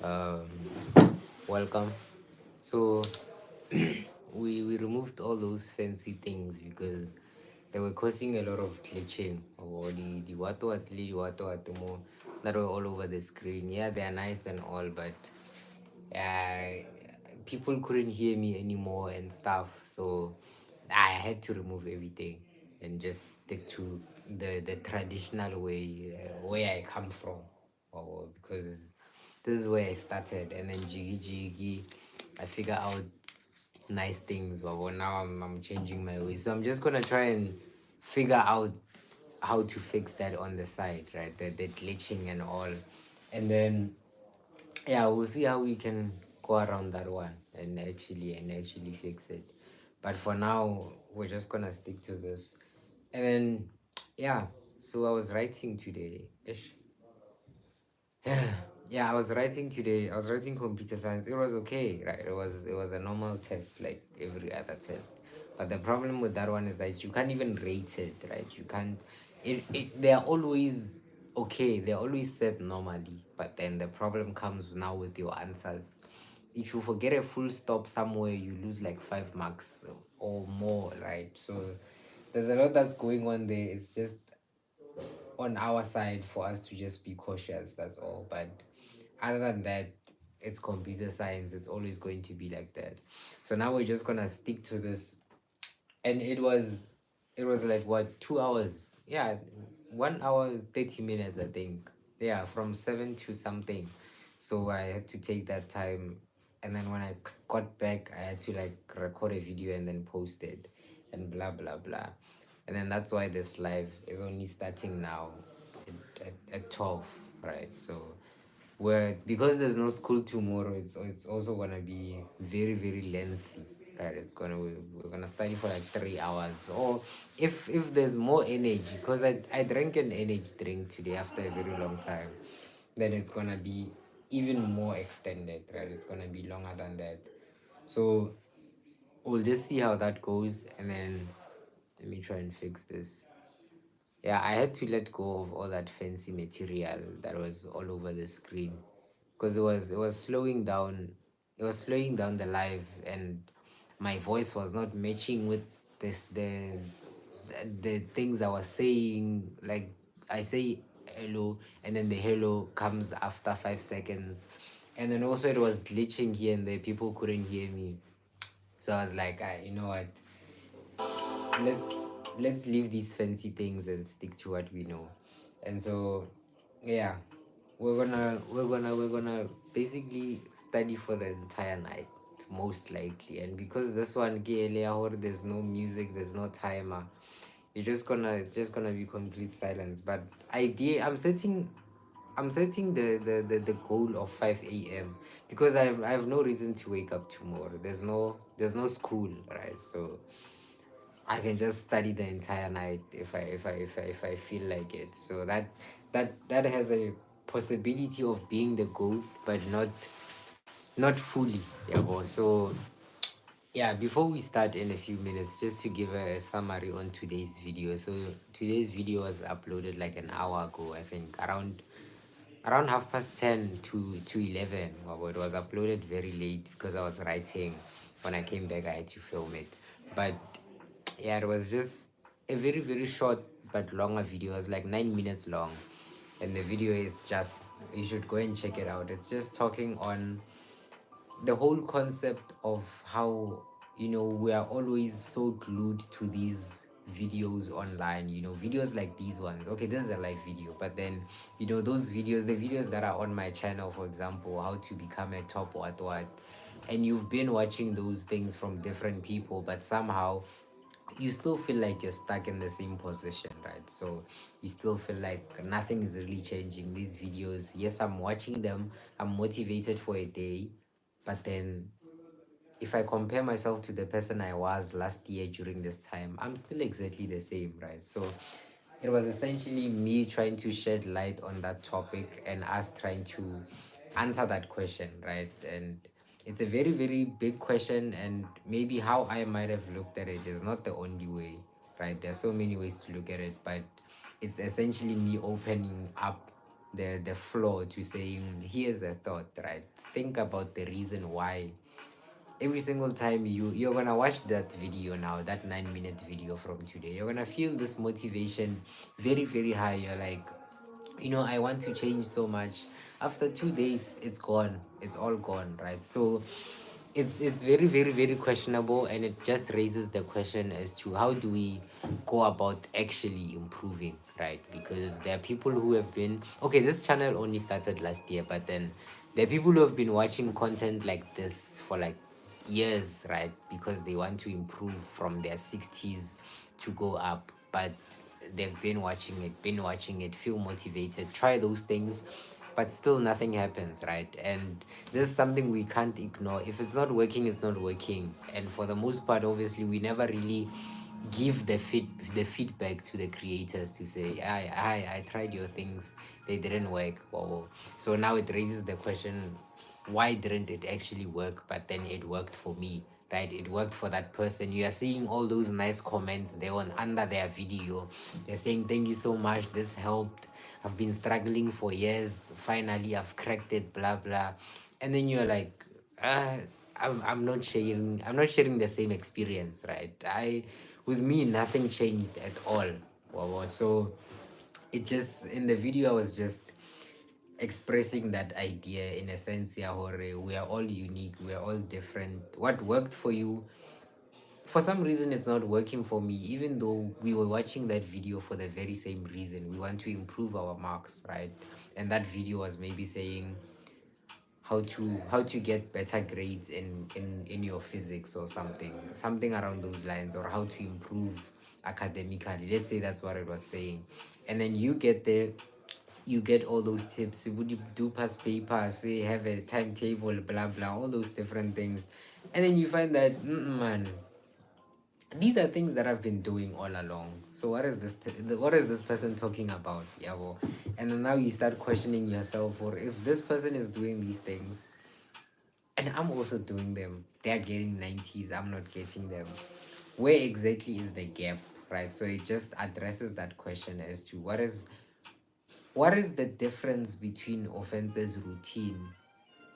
Um, Welcome. So we removed all those fancy things because they were causing a lot of glitching or the wato mo that were all over the screen. Yeah, they are nice and all, but uh, people couldn't hear me anymore and stuff. So I had to remove everything and just stick to the traditional way where I come from, or because this is where I started, and then jiggy jiggy, I figure out nice things. But now I'm changing my way, so I'm just gonna try and figure out how to fix that on the side, right? The glitching and all, and then yeah, we'll see how we can go around that one and actually fix it. But for now, we're just gonna stick to this. And then yeah, so I was writing today. Ish. Yeah, I was writing today. I was writing computer science. It was okay, right? It was a normal test like every other test. But the problem with that one is that you can't even rate it, right? You can't they are always okay, they're always set normally. But then the problem comes now with your answers. If you forget a full stop somewhere, you lose like 5 marks or more, right? So there's a lot that's going on there. It's just on our side for us to just be cautious, that's all. But other than that, it's computer science, it's always going to be like that. So now we're just gonna stick to this. And it was like what, 2 hours, yeah, 1 hour 30 minutes, I think. Yeah, from 7 to something. So I had to take that time, and then when I got back, I had to like record a video and then post it and blah blah blah. And then that's why this live is only starting now at 12, right? So where, because there's no school tomorrow, it's also gonna be very very lengthy, right? We're gonna study for like 3 hours, or if there's more energy, because I drank an energy drink today after a very long time, then it's gonna be even more extended, right? It's gonna be longer than that. So we'll just see how that goes, and then let me try and fix this. Yeah, I had to let go of all that fancy material that was all over the screen, because it was slowing down. It was slowing down the live, and my voice was not matching with this the things I was saying. Like, I say hello, and then the hello comes after 5 seconds, and then also it was glitching here and there. People couldn't hear me, so I was like, you know what? Let's leave these fancy things and stick to what we know. And so yeah, we're gonna basically study for the entire night, most likely. And because this one there's no music, there's no timer, it's just gonna be complete silence. But I'm setting the goal of 5 a.m. because I have no reason to wake up tomorrow. There's no school, right? So I can just study the entire night if I feel like it. So that has a possibility of being the goal, but not fully. Yeah, boss. So yeah, before we start in a few minutes, just to give a summary on today's video. So today's video was uploaded like an hour ago, I think, around 10:30 to 11. Well, it was uploaded very late because I was writing. When I came back, I had to film it. But yeah, it was just a very very short but longer video. It was like 9 minutes long, and the video is just, you should go and check it out. It's just talking on the whole concept of how, we are always so glued to these videos online, videos like these ones. Okay, this is a live video, but then those videos, the videos that are on my channel, for example, how to become a top what, and you've been watching those things from different people, but somehow you still feel like you're stuck in the same position, right? So you still feel like nothing is really changing. These videos, yes, I'm watching them, I'm motivated for a day, but then if I compare myself to the person I was last year during this time, I'm still exactly the same, right? So it was essentially me trying to shed light on that topic and us trying to answer that question, right? And it's a very, very big question, and maybe how I might have looked at it is not the only way, right? There's so many ways to look at it, but it's essentially me opening up the floor to saying, here's a thought, right? Think about the reason why. Every single time you're gonna watch that video now, that 9-minute video from today, you're gonna feel this motivation very, very high. You're like, I want to change so much. After 2 days, it's gone. It's all gone, right? So it's very, very, very questionable, and it just raises the question as to how do we go about actually improving, right? Because there are people who have been okay, this channel only started last year, but then there are people who have been watching content like this for like years, right? Because they want to improve from their 60s to go up, but they've been watching it, feel motivated, try those things, but still nothing happens, right? And this is something we can't ignore. If it's not working, it's not working. And for the most part, obviously, we never really give the feedback to the creators to say, I tried your things, they didn't work. Whoa. So now it raises the question, why didn't it actually work, but then it worked for me, right? It worked for that person. You are seeing all those nice comments they on under their video. They're saying, thank you so much, this helped, I've been struggling for years, finally I've cracked it, blah blah. And then you're like, uh, I'm not sharing the same experience, right? With me, nothing changed at all. Wow. So it just, in the video, I was just expressing that idea in a sense, yeah, hore, we are all unique, we are all different. What worked for you, for some reason, it's not working for me, even though we were watching that video for the very same reason. We want to improve our marks, right? And that video was maybe saying how to get better grades in your physics, or something around those lines, or how to improve academically. Let's say that's what it was saying. And then you get there, you get all those tips. Would you do past paper, say, have a timetable, blah blah, all those different things. And then you find that, man, these are things that I've been doing all along. So what is this person talking about? Yeah, well, and then now you start questioning yourself, or if this person is doing these things and I'm also doing them, they're getting 90s, I'm not getting them. Where exactly is the gap, right? So it just addresses that question as to what is the difference between Ofentse's routine,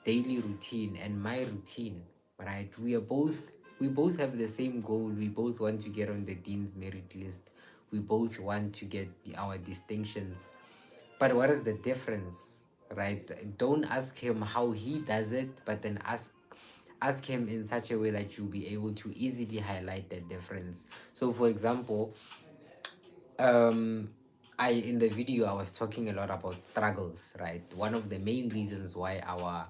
daily routine, and my routine, right? We both have the same goal. We both want to get on the dean's merit list. We both want to get our distinctions. But what is the difference, right? Don't ask him how he does it, but then ask him in such a way that you'll be able to easily highlight the difference. So for example, in the video I was talking a lot about struggles, right? One of the main reasons why our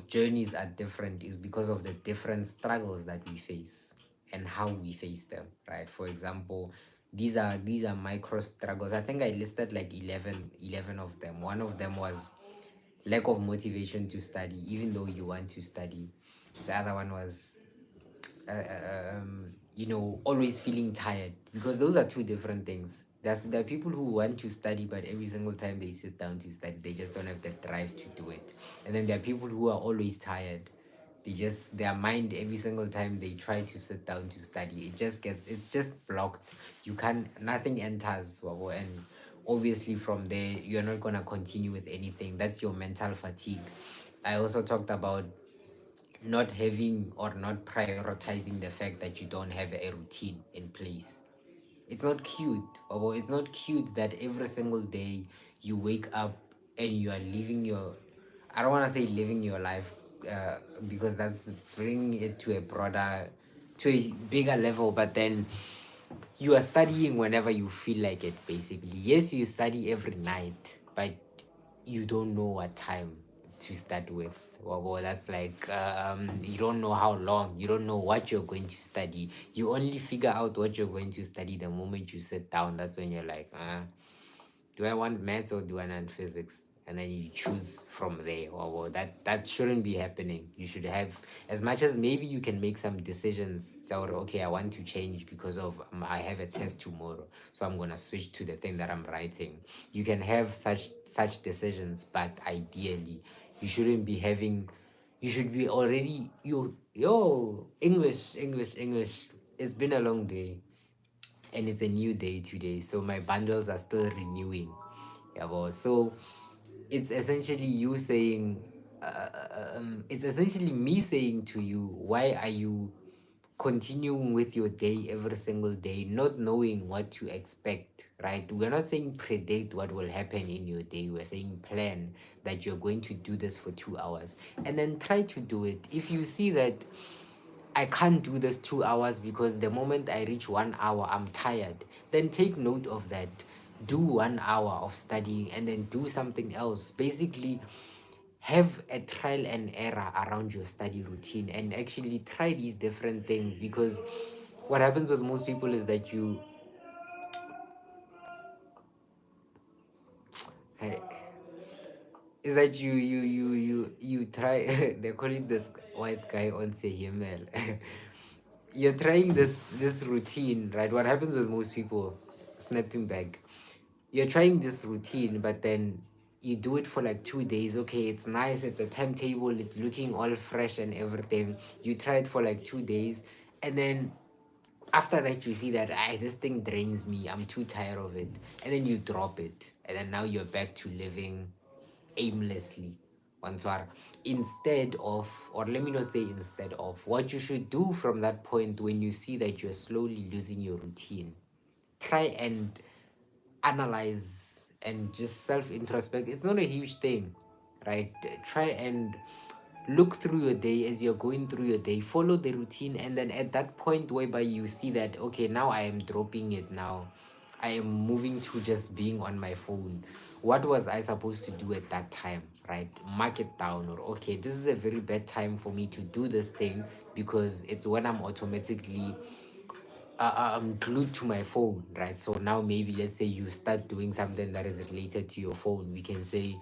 journeys are different is because of the different struggles that we face and how we face them, right? For example, these are micro struggles. I think I listed like 11 of them. One of them was lack of motivation to study even though you want to study. The other one was always feeling tired, because those are two different things. There are people who want to study, but every single time they sit down to study, they just don't have the drive to do it. And then there are people who are always tired. Their mind, every single time they try to sit down to study, it's just blocked. Nothing enters, Wabo, and obviously from there you're not gonna continue with anything. That's your mental fatigue. I also talked about not having or not prioritizing the fact that you don't have a routine in place. It's not cute, or it's not cute that every single day you wake up and you are living your, I don't want to say living your life, because that's bringing it to a bigger level, but then you are studying whenever you feel like it, basically. Yes, you study every night, but you don't know what time to start with. Well, that's like, you don't know how long, you don't know what you're going to study. You only figure out what you're going to study the moment you sit down. That's when you're like, do I want maths or do I want physics? And then you choose from there. Well, that shouldn't be happening. You should have, as much as maybe you can make some decisions. So, okay, I want to change because of I have a test tomorrow, so I'm gonna switch to the thing that I'm writing. You can have such decisions, but ideally, you shouldn't be having. You should be already English. It's been a long day and it's a new day today, so my bundles are still renewing. Yeah, well, so it's essentially you saying, it's essentially me saying to you, why are you continuing with your day every single day, not knowing what to expect, right? We're not saying predict what will happen in your day. We're saying plan that you're going to do this for 2 hours and then try to do it. If you see that I can't do this 2 hours because the moment I reach 1 hour, I'm tired, then take note of that. Do 1 hour of studying and then do something else. Basically, have a trial and error around your study routine and actually try these different things, because what happens with most people is that eh, you try they're calling this white guy on Sehimel. You're trying this routine, right? What happens with most people, snapping back, you're trying this routine, but then you do it for like 2 days. Okay, it's nice, it's a timetable, it's looking all fresh and everything. You try it for like 2 days, and then after that you see that this thing drains me, I'm too tired of it, and then you drop it, and then now you're back to living aimlessly. Wanswara. Instead of, or let me not say instead of, what you should do from that point, when you see that you're slowly losing your routine, try and analyze and just self introspect. It's not a huge thing, right? Try and look through your day as you're going through your day, follow the routine, and then at that point whereby you see that, okay, now I am dropping it, now I am moving to just being on my phone. What was I supposed to do at that time, right? Mark it down, or okay, this is a very bad time for me to do this thing, because it's when I'm automatically I'm glued to my phone, right? So now maybe let's say you start doing something that is related to your phone. We can say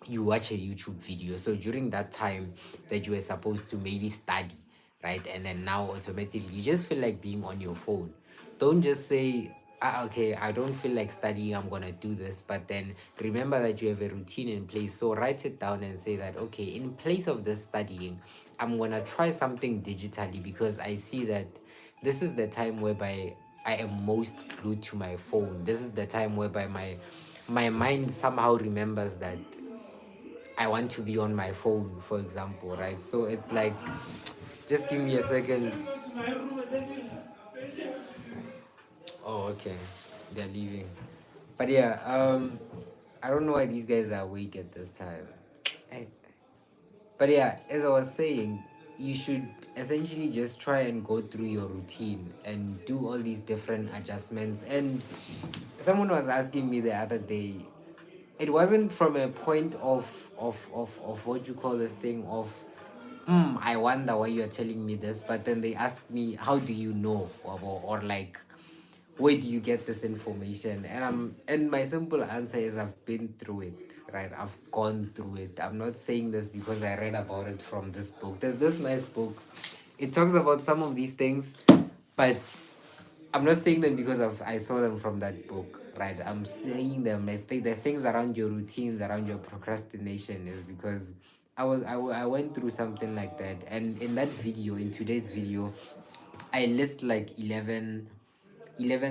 you watch a YouTube video. So during that time that you were supposed to maybe study, right? And then now automatically you just feel like being on your phone. Don't just say, okay, I don't feel like studying, I'm gonna do this. But then remember that you have a routine in place. So write it down and say that, okay, in place of this studying, I'm gonna try something digitally, because I see that this is the time whereby I am most glued to my phone. This is the time whereby my mind somehow remembers that I want to be on my phone, for example, right? So it's like, just give me a second. Oh, okay, they're leaving. But yeah, I don't know why these guys are awake at this time. Eh, But yeah, as I was saying, you should essentially just try and go through your routine and do all these different adjustments. And someone was asking me the other day, it wasn't from a point of what you call this thing of, I wonder why you're telling me this, but then they asked me, how do you know, or like, where do you get this information? And my simple answer is, I've been through it, right? I've gone through it. I'm not saying this because I read about it from this book. There's this nice book, it talks about some of these things, but I'm not saying them because I saw them from that book, right? I'm saying them, I think the things around your routines, around your procrastination, is because I went through something like that. And in that video, in today's video, I list like 11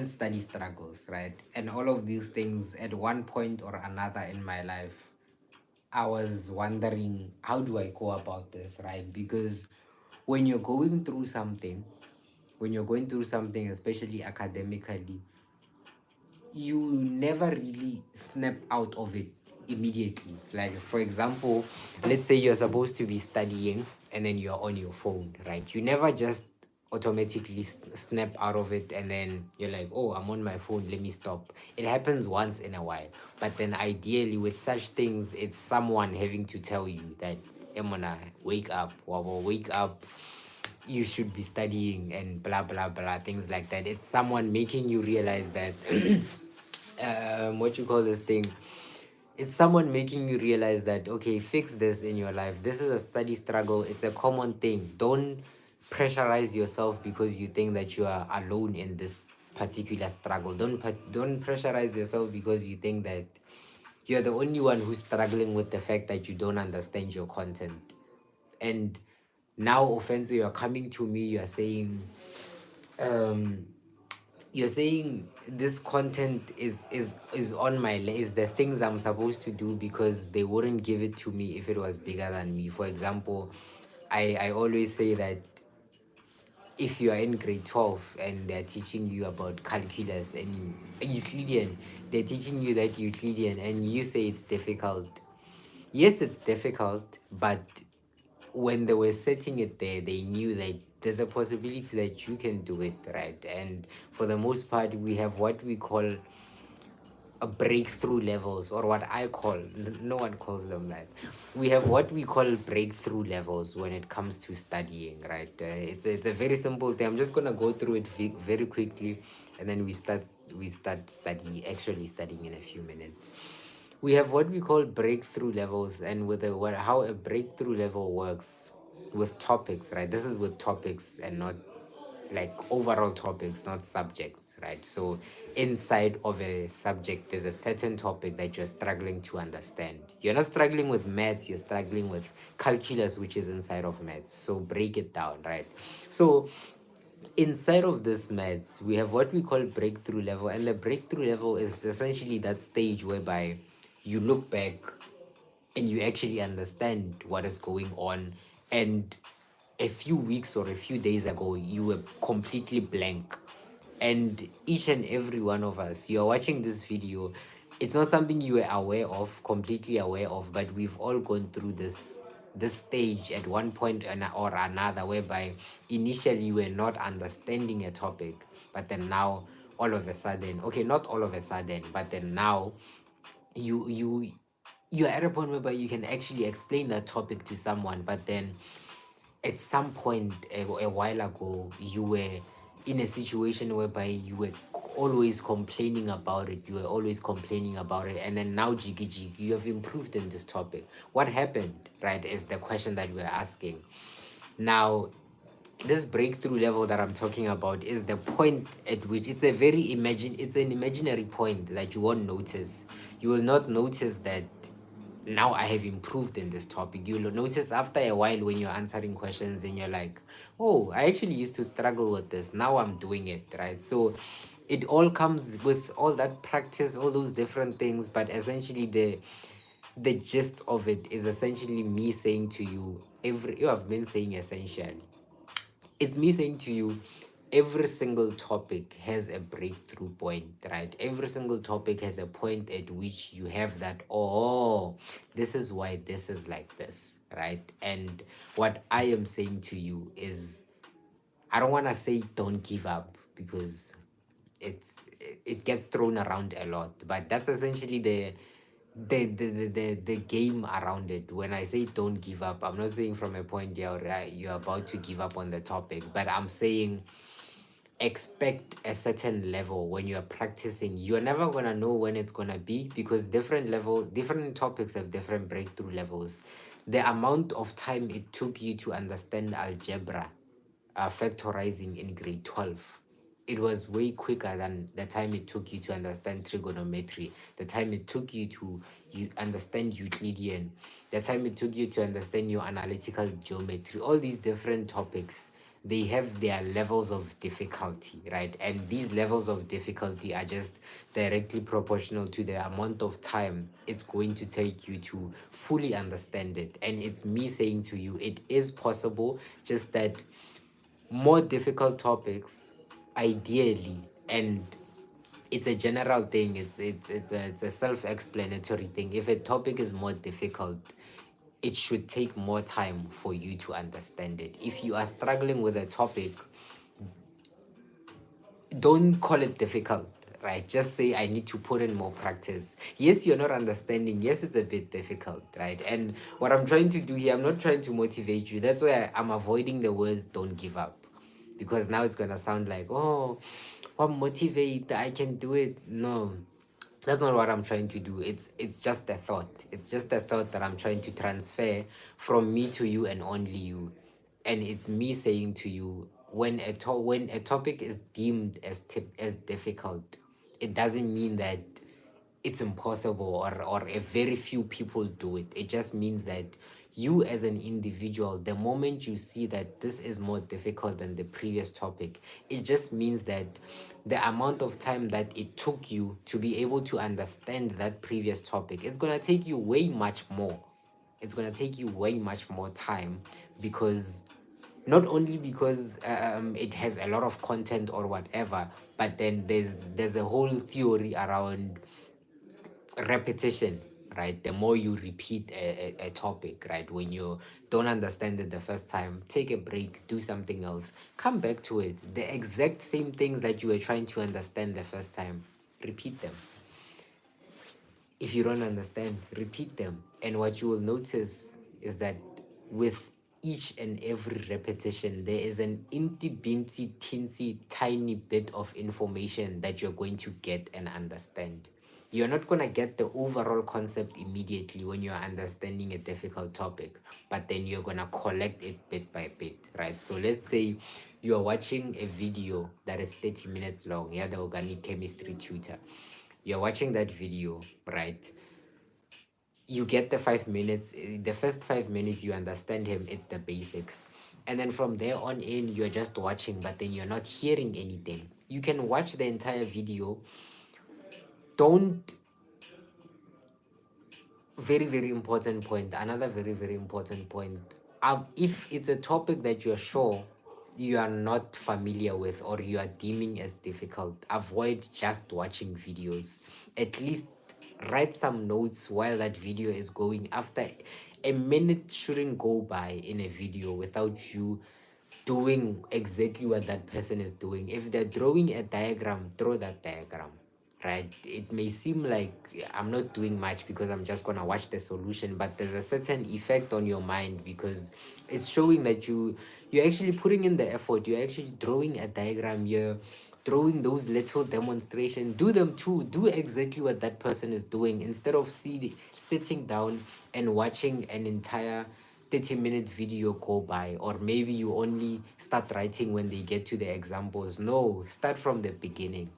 study struggles, right? And all of these things, at one point or another in my life, I was wondering, how do I go about this, right? Because when you're going through something, especially academically, you never really snap out of it immediately. Like, for example, let's say you're supposed to be studying and then you're on your phone, right? You never just automatically snap out of it and then you're like, oh, I'm on my phone, let me stop. It happens once in a while, but then ideally with such things, it's someone having to tell you that, Emona, wake up, or wake up, you should be studying, and blah blah blah, things like that. It's someone making you realize that what you call this thing, it's someone making you realize that, okay, fix this in your life. This is a study struggle, it's a common thing. Don't pressurize yourself because you think that you are alone in this particular struggle. Don't pressurize yourself because you think that you're the only one who's struggling with the fact that you don't understand your content. And now, Ofentse, you're coming to me, you're saying, you're saying this content is on my is the things I'm supposed to do because they wouldn't give it to me if it was bigger than me. For example, I always say that if you are in grade 12 and they're teaching you about calculus and Euclidean, they're teaching you that Euclidean and you say it's difficult. Yes, it's difficult, but when they were setting it there, they knew that there's a possibility that you can do it, right? And for the most part, we have what we call a breakthrough levels, or what I call, no one calls them that. We have what we call breakthrough levels when it comes to studying, right? It's a very simple thing. I'm just gonna go through it very quickly, and then we start actually studying in a few minutes. We have what we call breakthrough levels, and with how a breakthrough level works with topics, right? This is with topics and not like overall topics, not subjects, right? So inside of a subject, there's a certain topic that you're struggling to understand. You're not struggling with maths, you're struggling with calculus, which is inside of maths. So break it down, right? So inside of this maths, we have what we call breakthrough level, and the breakthrough level is essentially that stage whereby you look back and you actually understand what is going on, and a few weeks or a few days ago you were completely blank. And each and every one of us, you are watching this video, it's not something you were aware of, completely aware of, but we've all gone through this stage at one point or another, whereby initially you were not understanding a topic, but then now all of a sudden, okay, not all of a sudden, but then now you you're at a point whereby you can actually explain that topic to someone, but then at some point a while ago you were in a situation whereby you were always complaining about it, and then now jiggy jiggy you have improved in this topic. What happened, right, is the question that we're asking now. This breakthrough level that I'm talking about is the point at which it's an imaginary point that you won't notice. You will not notice that now I have improved in this topic. You'll notice after a while when you're answering questions and you're like, oh, I actually used to struggle with this. Now I'm doing it, right? So it all comes with all that practice, all those different things, but essentially the gist of it is essentially me saying to you, you have been saying essentially, it's me saying to you, every single topic has a breakthrough point, right? Every single topic has a point at which you have that, oh, this is why this is like this, right? And what I am saying to you is, I don't want to say don't give up, because it gets thrown around a lot, but that's essentially the game around it. When I say don't give up, I'm not saying from a point you're about to give up on the topic, but I'm saying expect a certain level when you're practicing. You're never gonna know when it's gonna be, because different topics have different breakthrough levels. The amount of time it took you to understand algebra, factorizing in grade 12, it was way quicker than the time it took you to understand trigonometry, the time it took you to understand Euclidean, the time it took you to understand your analytical geometry. All these different topics, they have their levels of difficulty, right? And these levels of difficulty are just directly proportional to the amount of time it's going to take you to fully understand it. And it's me saying to you, it is possible, just that more difficult topics, ideally, and it's a general thing, it's a self-explanatory thing. If a topic is more difficult, it should take more time for you to understand it. If you are struggling with a topic, don't call it difficult, right? Just say, I need to put in more practice. Yes, you're not understanding. Yes, it's a bit difficult, right? And what I'm trying to do here, I'm not trying to motivate you. That's why I'm avoiding the words don't give up, because now it's gonna sound like, oh, what motivate, I can do it. No, that's not what I'm trying to do. It's just a thought. It's just a thought that I'm trying to transfer from me to you and only you. And it's me saying to you, when when a topic is deemed as difficult, it doesn't mean that it's impossible, or a very few people do it. It just means that you as an individual, the moment you see that this is more difficult than the previous topic, it just means that the amount of time that it took you to be able to understand that previous topic, it's going to take you way much more. It's going to take you way much more time, because not only because it has a lot of content or whatever, but then there's a whole theory around repetition, right? The more you repeat a topic, right, when you don't understand it the first time, take a break, do something else, come back to it. The exact same things that you were trying to understand the first time, repeat them. If you don't understand, repeat them. And what you will notice is that with each and every repetition, there is an inty binty teensy tiny bit of information that you're going to get and understand. You're not going to get the overall concept immediately when you're understanding a difficult topic, but then you're going to collect it bit by bit, right? So let's say you're watching a video that is 30 minutes long, yeah, the organic chemistry tutor. You're watching that video, right? You get the 5 minutes, the first 5 minutes you understand him, it's the basics. And then from there on in, you're just watching, but then you're not hearing anything. You can watch the entire video. Don't, very, very important point, another very, very important point. If it's a topic that you're sure you are not familiar with or you are deeming as difficult, avoid just watching videos. At least write some notes while that video is going. After a minute shouldn't go by in a video without you doing exactly what that person is doing. If they're drawing a diagram, draw that diagram, right? It may seem like I'm not doing much because I'm just gonna watch the solution, but there's a certain effect on your mind because it's showing that you're actually putting in the effort. You're actually drawing a diagram. You're drawing those little demonstrations. Do them too. Do exactly what that person is doing instead of sitting down and watching an entire 30-minute video go by, or maybe you only start writing when they get to the examples. No, start from the beginning.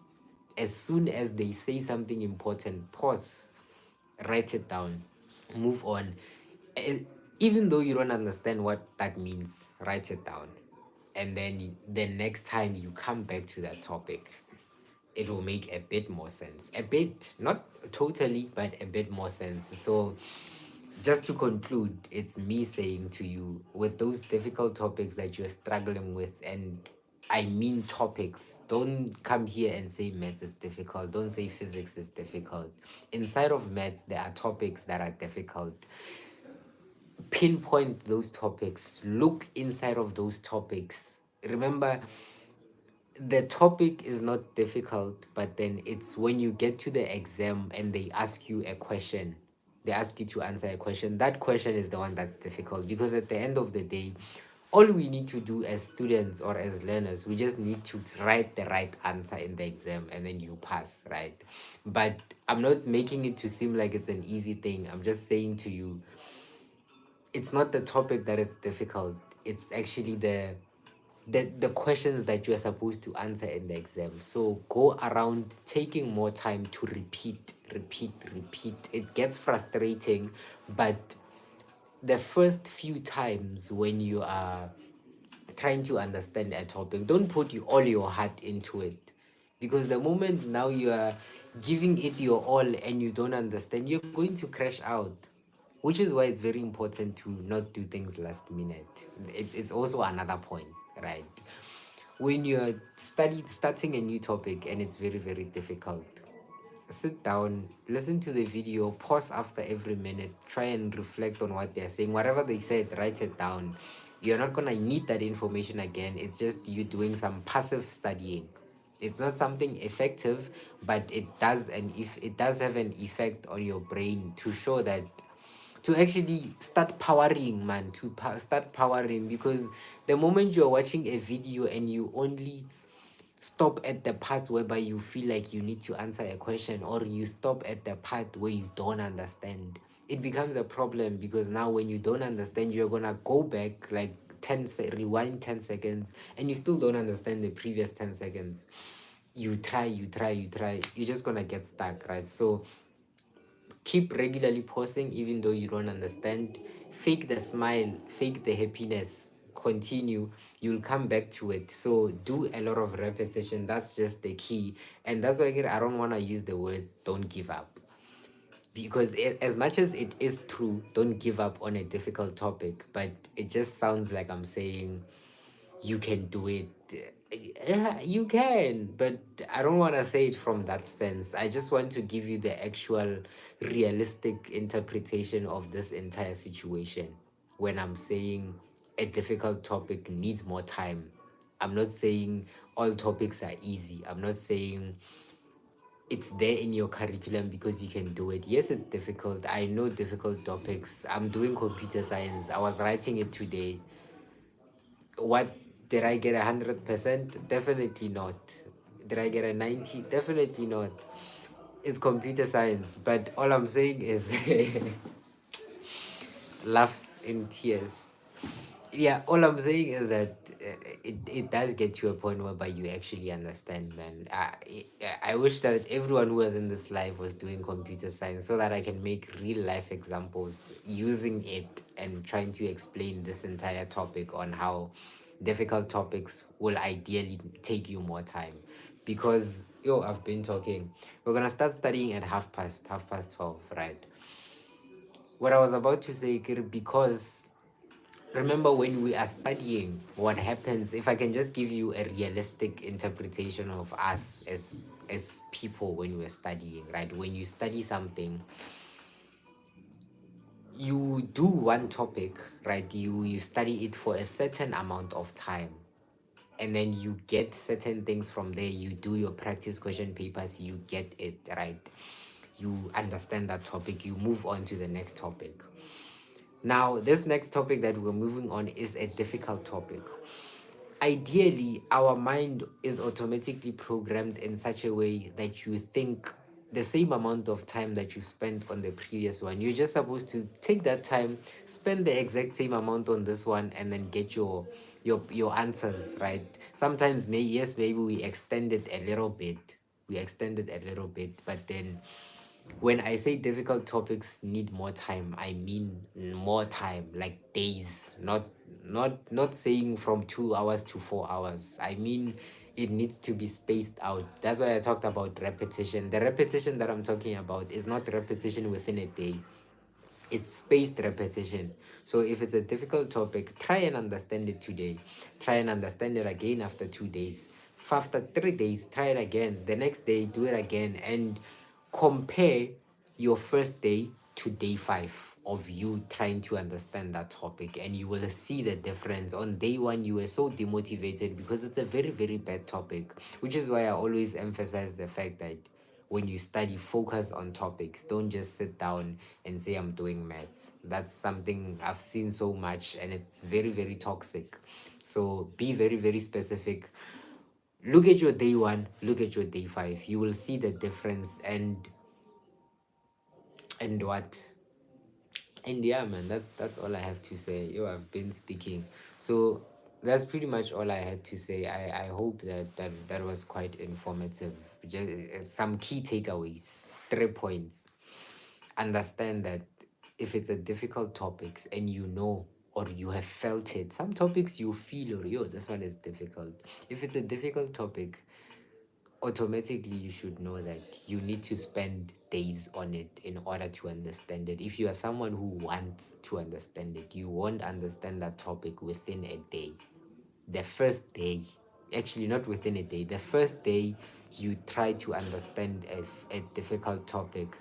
As soon as they say something important, pause, write it down, move on. Eh, Even though you don't understand what that means, write it down. And then the next time you come back to that topic, it will make a bit more sense. A bit, not totally, but a bit more sense. So just to conclude, it's me saying to you, with those difficult topics that you're struggling with, and I mean topics, don't come here and say maths is difficult. Don't say physics is difficult. Inside of maths, there are topics that are difficult. Pinpoint those topics, look inside of those topics. Remember, the topic is not difficult, but then it's when you get to the exam and they ask you a question, they ask you to answer a question, that question is the one that's difficult, because at the end of the day, all we need to do as students or as learners, we just need to write the right answer in the exam and then you pass, right? But I'm not making it to seem like it's an easy thing. I'm just saying to you, it's not the topic that is difficult, it's actually the questions that you are supposed to answer in the exam. So go around taking more time to repeat. It gets frustrating, but the first few times when you are trying to understand a topic, don't put all your heart into it, because the moment now you are giving it your all and you don't understand, you're going to crash out. Which is why it's very important to not do things last minute. It's also another point, right? When you're starting a new topic and it's very, very difficult, sit down, listen to the video, pause after every minute, try and reflect on what they're saying. Whatever they said, write it down. You're not gonna need that information again. It's just you doing some passive studying. It's not something effective, but it does, and if it does have an effect on your brain to show that, to actually start powering, man, start powering. Because the moment you're watching a video and you only stop at the part whereby you feel like you need to answer a question, or you stop at the part where you don't understand, it becomes a problem. Because now when you don't understand, you're gonna go back like rewind 10 seconds, and you still don't understand the previous 10 seconds. You try, you're just gonna get stuck, right? So keep regularly pausing even though you don't understand. Fake the smile, fake the happiness, continue, you'll come back to it. So do a lot of repetition. That's just the key. And that's why I don't want to use the words don't give up, because as much as it is true, don't give up on a difficult topic, but it just sounds like I'm saying you can do it. Yeah, you can, but I don't want to say it from that sense. I just want to give you the actual realistic interpretation of this entire situation. When I'm saying a difficult topic needs more time, I'm not saying all topics are easy. I'm not saying it's there in your curriculum because you can do it. Yes, it's difficult. I know difficult topics. I'm doing computer science. I was writing it today. What, did I get 100%? Definitely not. Did I get a 90? Definitely not. It's computer science. But all I'm saying is laughs and tears. Yeah, all I'm saying is that it does get to a point whereby you actually understand, man. I wish that everyone who was in this life was doing computer science so that I can make real life examples using it and trying to explain this entire topic on how difficult topics will ideally take you more time. Because, yo, I've been talking. We're gonna start studying at half past 12, right? What I was about to say, Kiri, because remember when we are studying, what happens, if I can just give you a realistic interpretation of us as people when we're studying, right? When you study something, you do one topic, right? You study it for a certain amount of time, and then you get certain things from there. You do your practice question papers, you get it right, you understand that topic, you move on to the next topic. Now, this next topic that we're moving on is a difficult topic. Ideally, our mind is automatically programmed in such a way that you think the same amount of time that you spent on the previous one. You're just supposed to take that time, spend the exact same amount on this one, and then get your answers right. Sometimes maybe we extend it a little bit. We extend it a little bit, but then when I say difficult topics need more time, I mean more time, like days, not saying from 2 hours to 4 hours. I mean it needs to be spaced out. That's why I talked about repetition. The repetition that I'm talking about is not repetition within a day, it's spaced repetition. So if it's a difficult topic, try and understand it today. Try and understand it again after 2 days. After 3 days, try it again. The next day, do it again, and compare your first day to day 5 of you trying to understand that topic, and you will see the difference. On day 1, you were so demotivated because it's a very, very bad topic, which is why I always emphasize the fact that when you study, focus on topics. Don't just sit down and say I'm doing maths. That's something I've seen so much, and it's very, very toxic. So be very, very specific. Look at your day 1, look at your day 5. You will see the difference. And what, and yeah, man, that's all I have to say. Yo, I've been speaking. So that's pretty much all I had to say. I hope that was quite informative. Just some key takeaways, 3 points. Understand that if it's a difficult topic and you know or you have felt it, some topics you feel, or yo, this one is difficult. If it's a difficult topic, automatically you should know that you need to spend days on it in order to understand it. If you are someone who wants to understand it, you won't understand that topic within a day. The first day, actually not within a day, the first day you try to understand a difficult topic,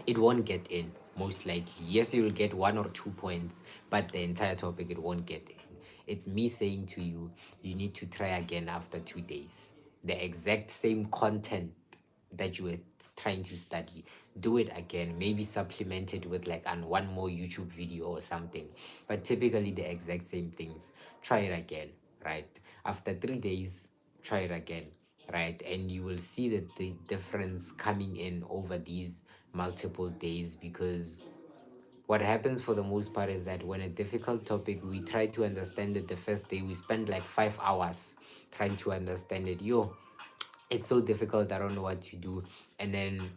it won't get in, most likely. Yes, you'll get 1 or 2 points, but the entire topic, it won't get in. It's me saying to you, you need to try again after 2 days. The exact same content that you were trying to study, do it again. Maybe supplement it with like one more YouTube video or something, but typically the exact same things. Try it again, right? After 3 days, try it again, right? And you will see that the difference coming in over these multiple days. Because what happens for the most part is that when a difficult topic, we try to understand it the first day, we spend like 5 hours trying to understand it. Yo, it's so difficult, I don't know what to do. And then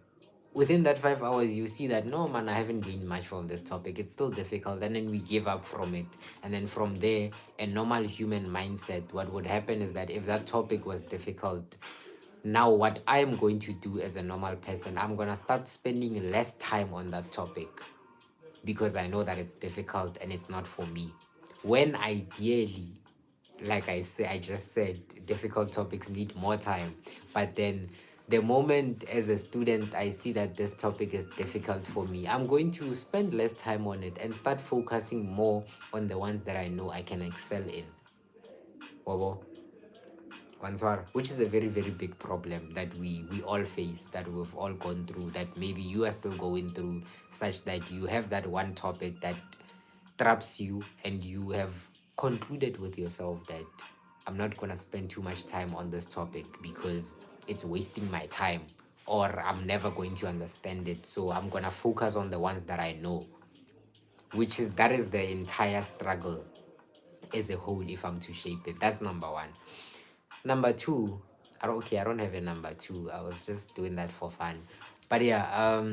within that 5 hours you see that no man, I haven't gained much from this topic, it's still difficult, and then we give up from it. And then from there, a normal human mindset, what would happen is that if that topic was difficult, now what I am going to do as a normal person, I'm going to start spending less time on that topic, because I know that it's difficult and it's not for me. When ideally, like I just said, difficult topics need more time. But then the moment as a student I see that this topic is difficult for me, I'm going to spend less time on it and start focusing more on the ones that I know I can excel in. Wabo. Wanswara, which is a very, very big problem that we all face, that we've all gone through, that maybe you are still going through, such that you have that one topic that traps you, and you have concluded with yourself that I'm not gonna spend too much time on this topic because it's wasting my time, or I'm never going to understand it. So I'm gonna focus on the ones that I know, which is that is the entire struggle as a whole if I'm to shape it. That's number one. Number two, I don't have a number two. I was just doing that for fun. But yeah,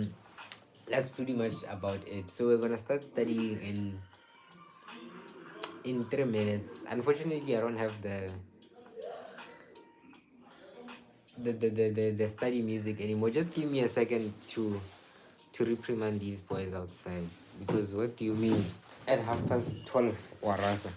that's pretty much about it. So we're gonna start studying in 3 minutes. Unfortunately, I don't have the study music anymore. Just give me a second to reprimand these boys outside. Because what do you mean? At 12:30 warasa.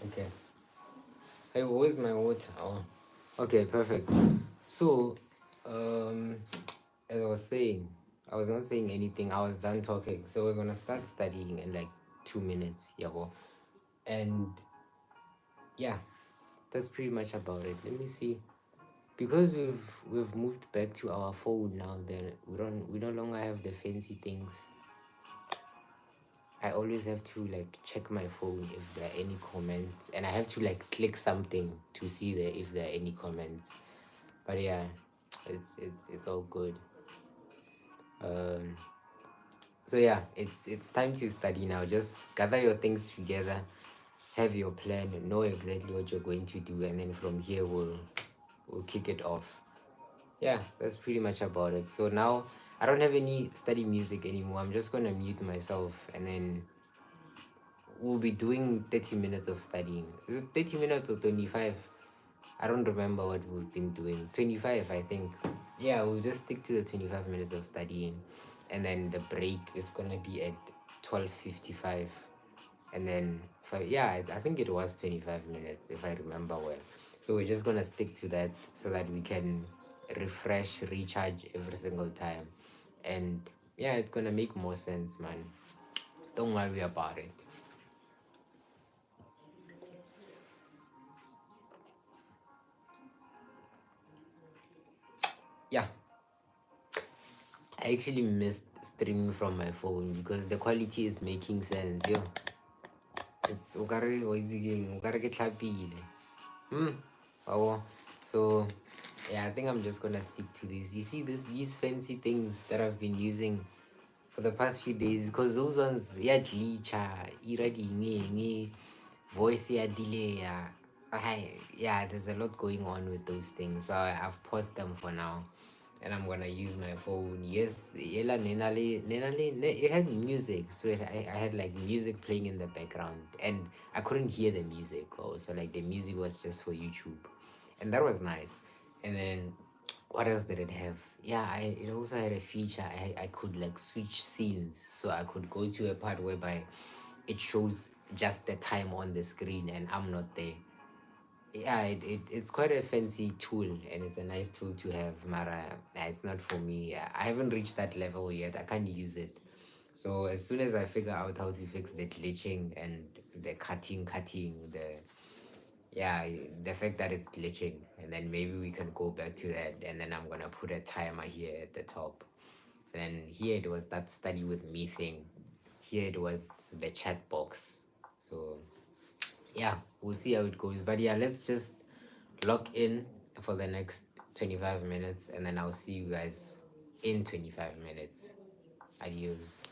Okay. Hey, where's my water? Oh. Okay, perfect. So, um, as I was saying, I was not saying anything. I was done talking. So we're gonna start studying in like 2 minutes, yabo. And yeah, that's pretty much about it. Let me see. Because we've moved back to our phone now, then we no longer have the fancy things. I always have to like check my phone if there are any comments, and I have to like click something to see there if there are any comments. But yeah, it's all good. Um, so yeah, it's time to study now. Just gather your things together, have your plan, know exactly what you're going to do, and then from here we'll kick it off. Yeah, that's pretty much about it. So now I don't have any study music anymore. I'm just gonna mute myself, and then we'll be doing 30 minutes of studying. Is it 30 minutes or 25? I don't remember what we've been doing. 25, I think. Yeah, we'll just stick to the 25 minutes of studying. And then the break is gonna be at 12:55. And then, yeah, I think it was 25 minutes if I remember well. So we're just gonna stick to that so that we can refresh, recharge every single time. And yeah, it's gonna make more sense, man. Don't worry about it. Yeah, I actually missed streaming from my phone because the quality is making sense. Yo, it's okare okare ke tlhapile. Oh, so yeah, I think I'm just gonna stick to this. You see these fancy things that I've been using for the past few days, because those ones, yeah, glitcha, iradi, voice, yeah, delay, yeah. Yeah, there's a lot going on with those things, so I've paused them for now, and I'm gonna use my phone. Yes, it had music, so I had like music playing in the background, and I couldn't hear the music. Oh, so like the music was just for YouTube, and that was nice. And then what else did it have? Yeah, it also had a feature. I could like switch scenes, so I could go to a part whereby it shows just the time on the screen and I'm not there. Yeah, it's quite a fancy tool, and it's a nice tool to have. Mara, it's not for me. I haven't reached that level yet. I can't use it. So as soon as I figure out how to fix the glitching and the cutting, yeah, the fact that it's glitching, and then maybe we can go back to that, and then I'm gonna put a timer here at the top. Then here it was that study with me thing. Here it was the chat box. So yeah, we'll see how it goes. But yeah, let's just lock in for the next 25 minutes, and then I'll see you guys in 25 minutes. Adios.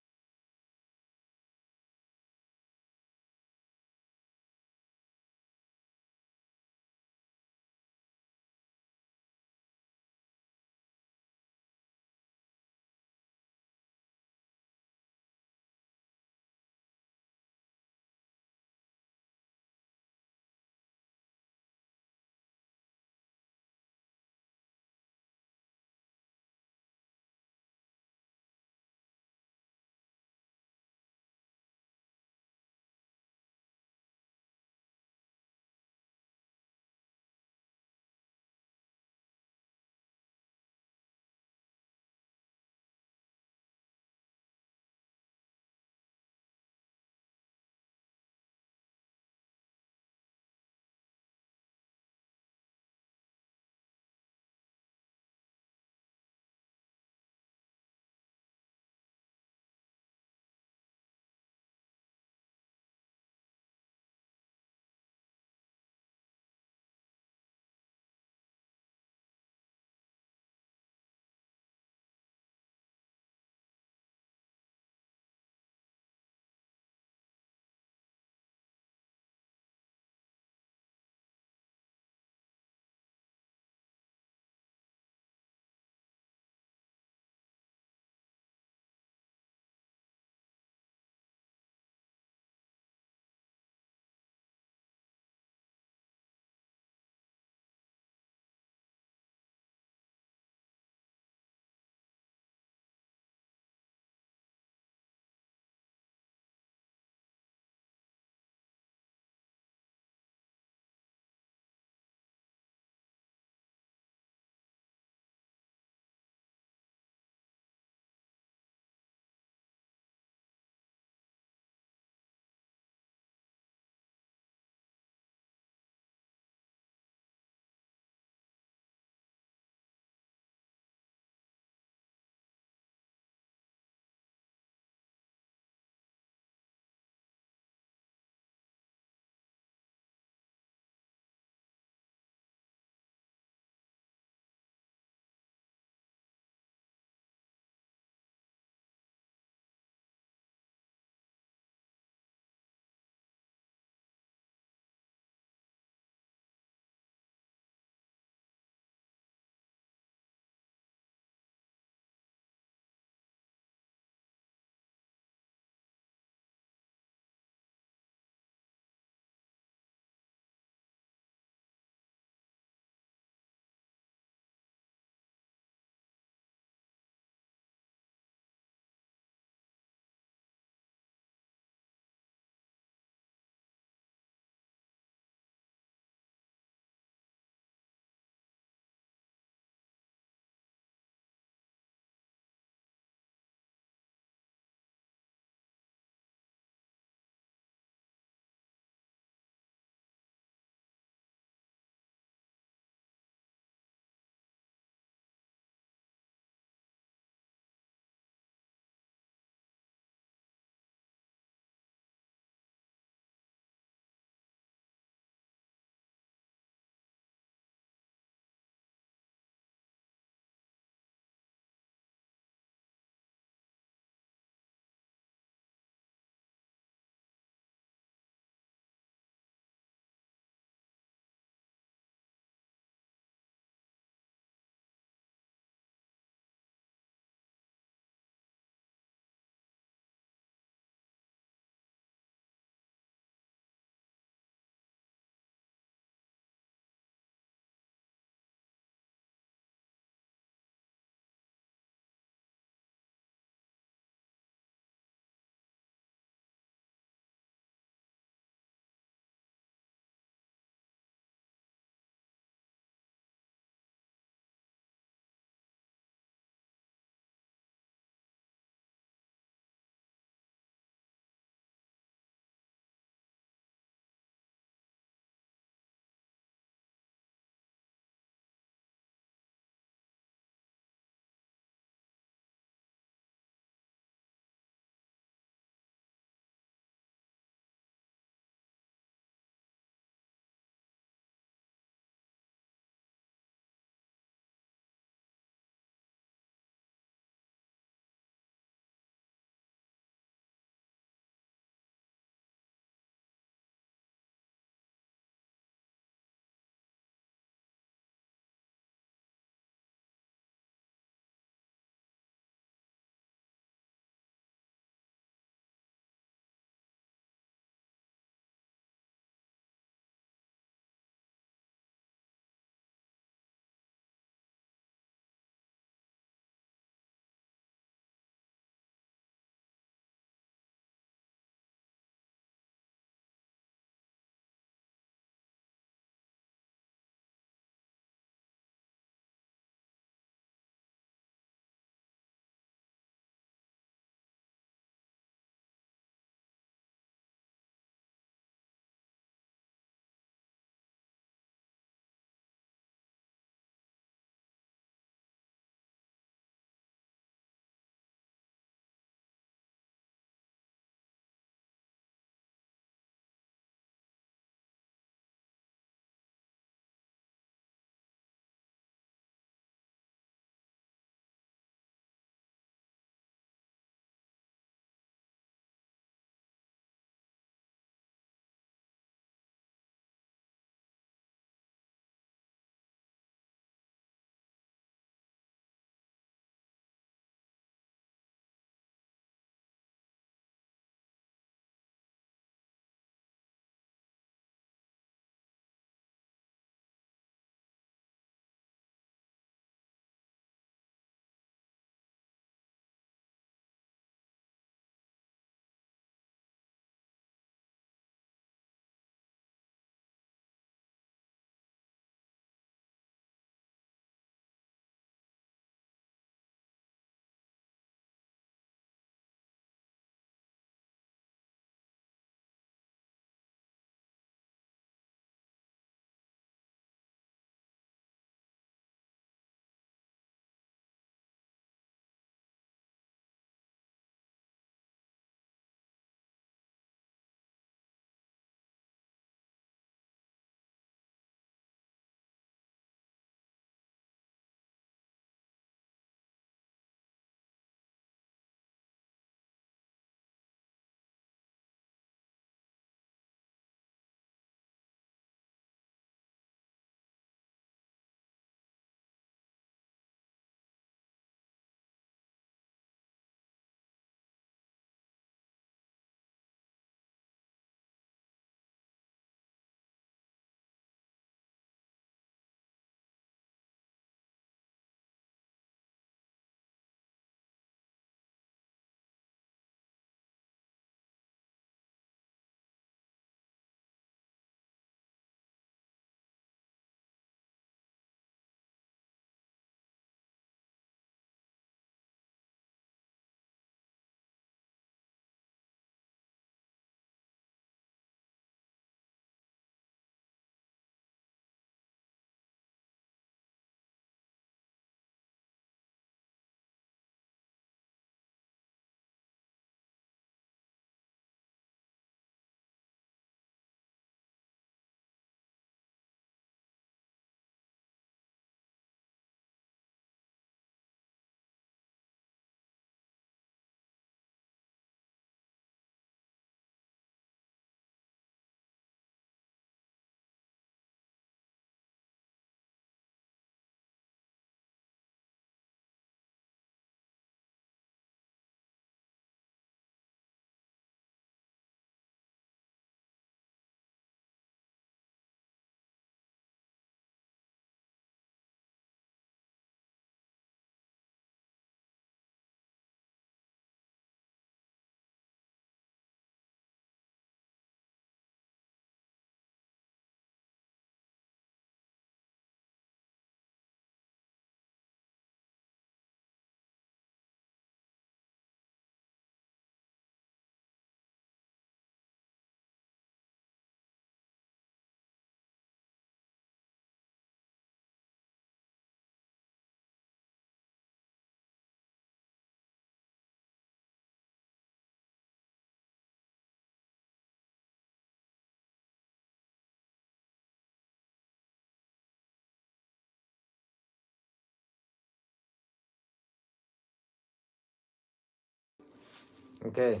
Okay.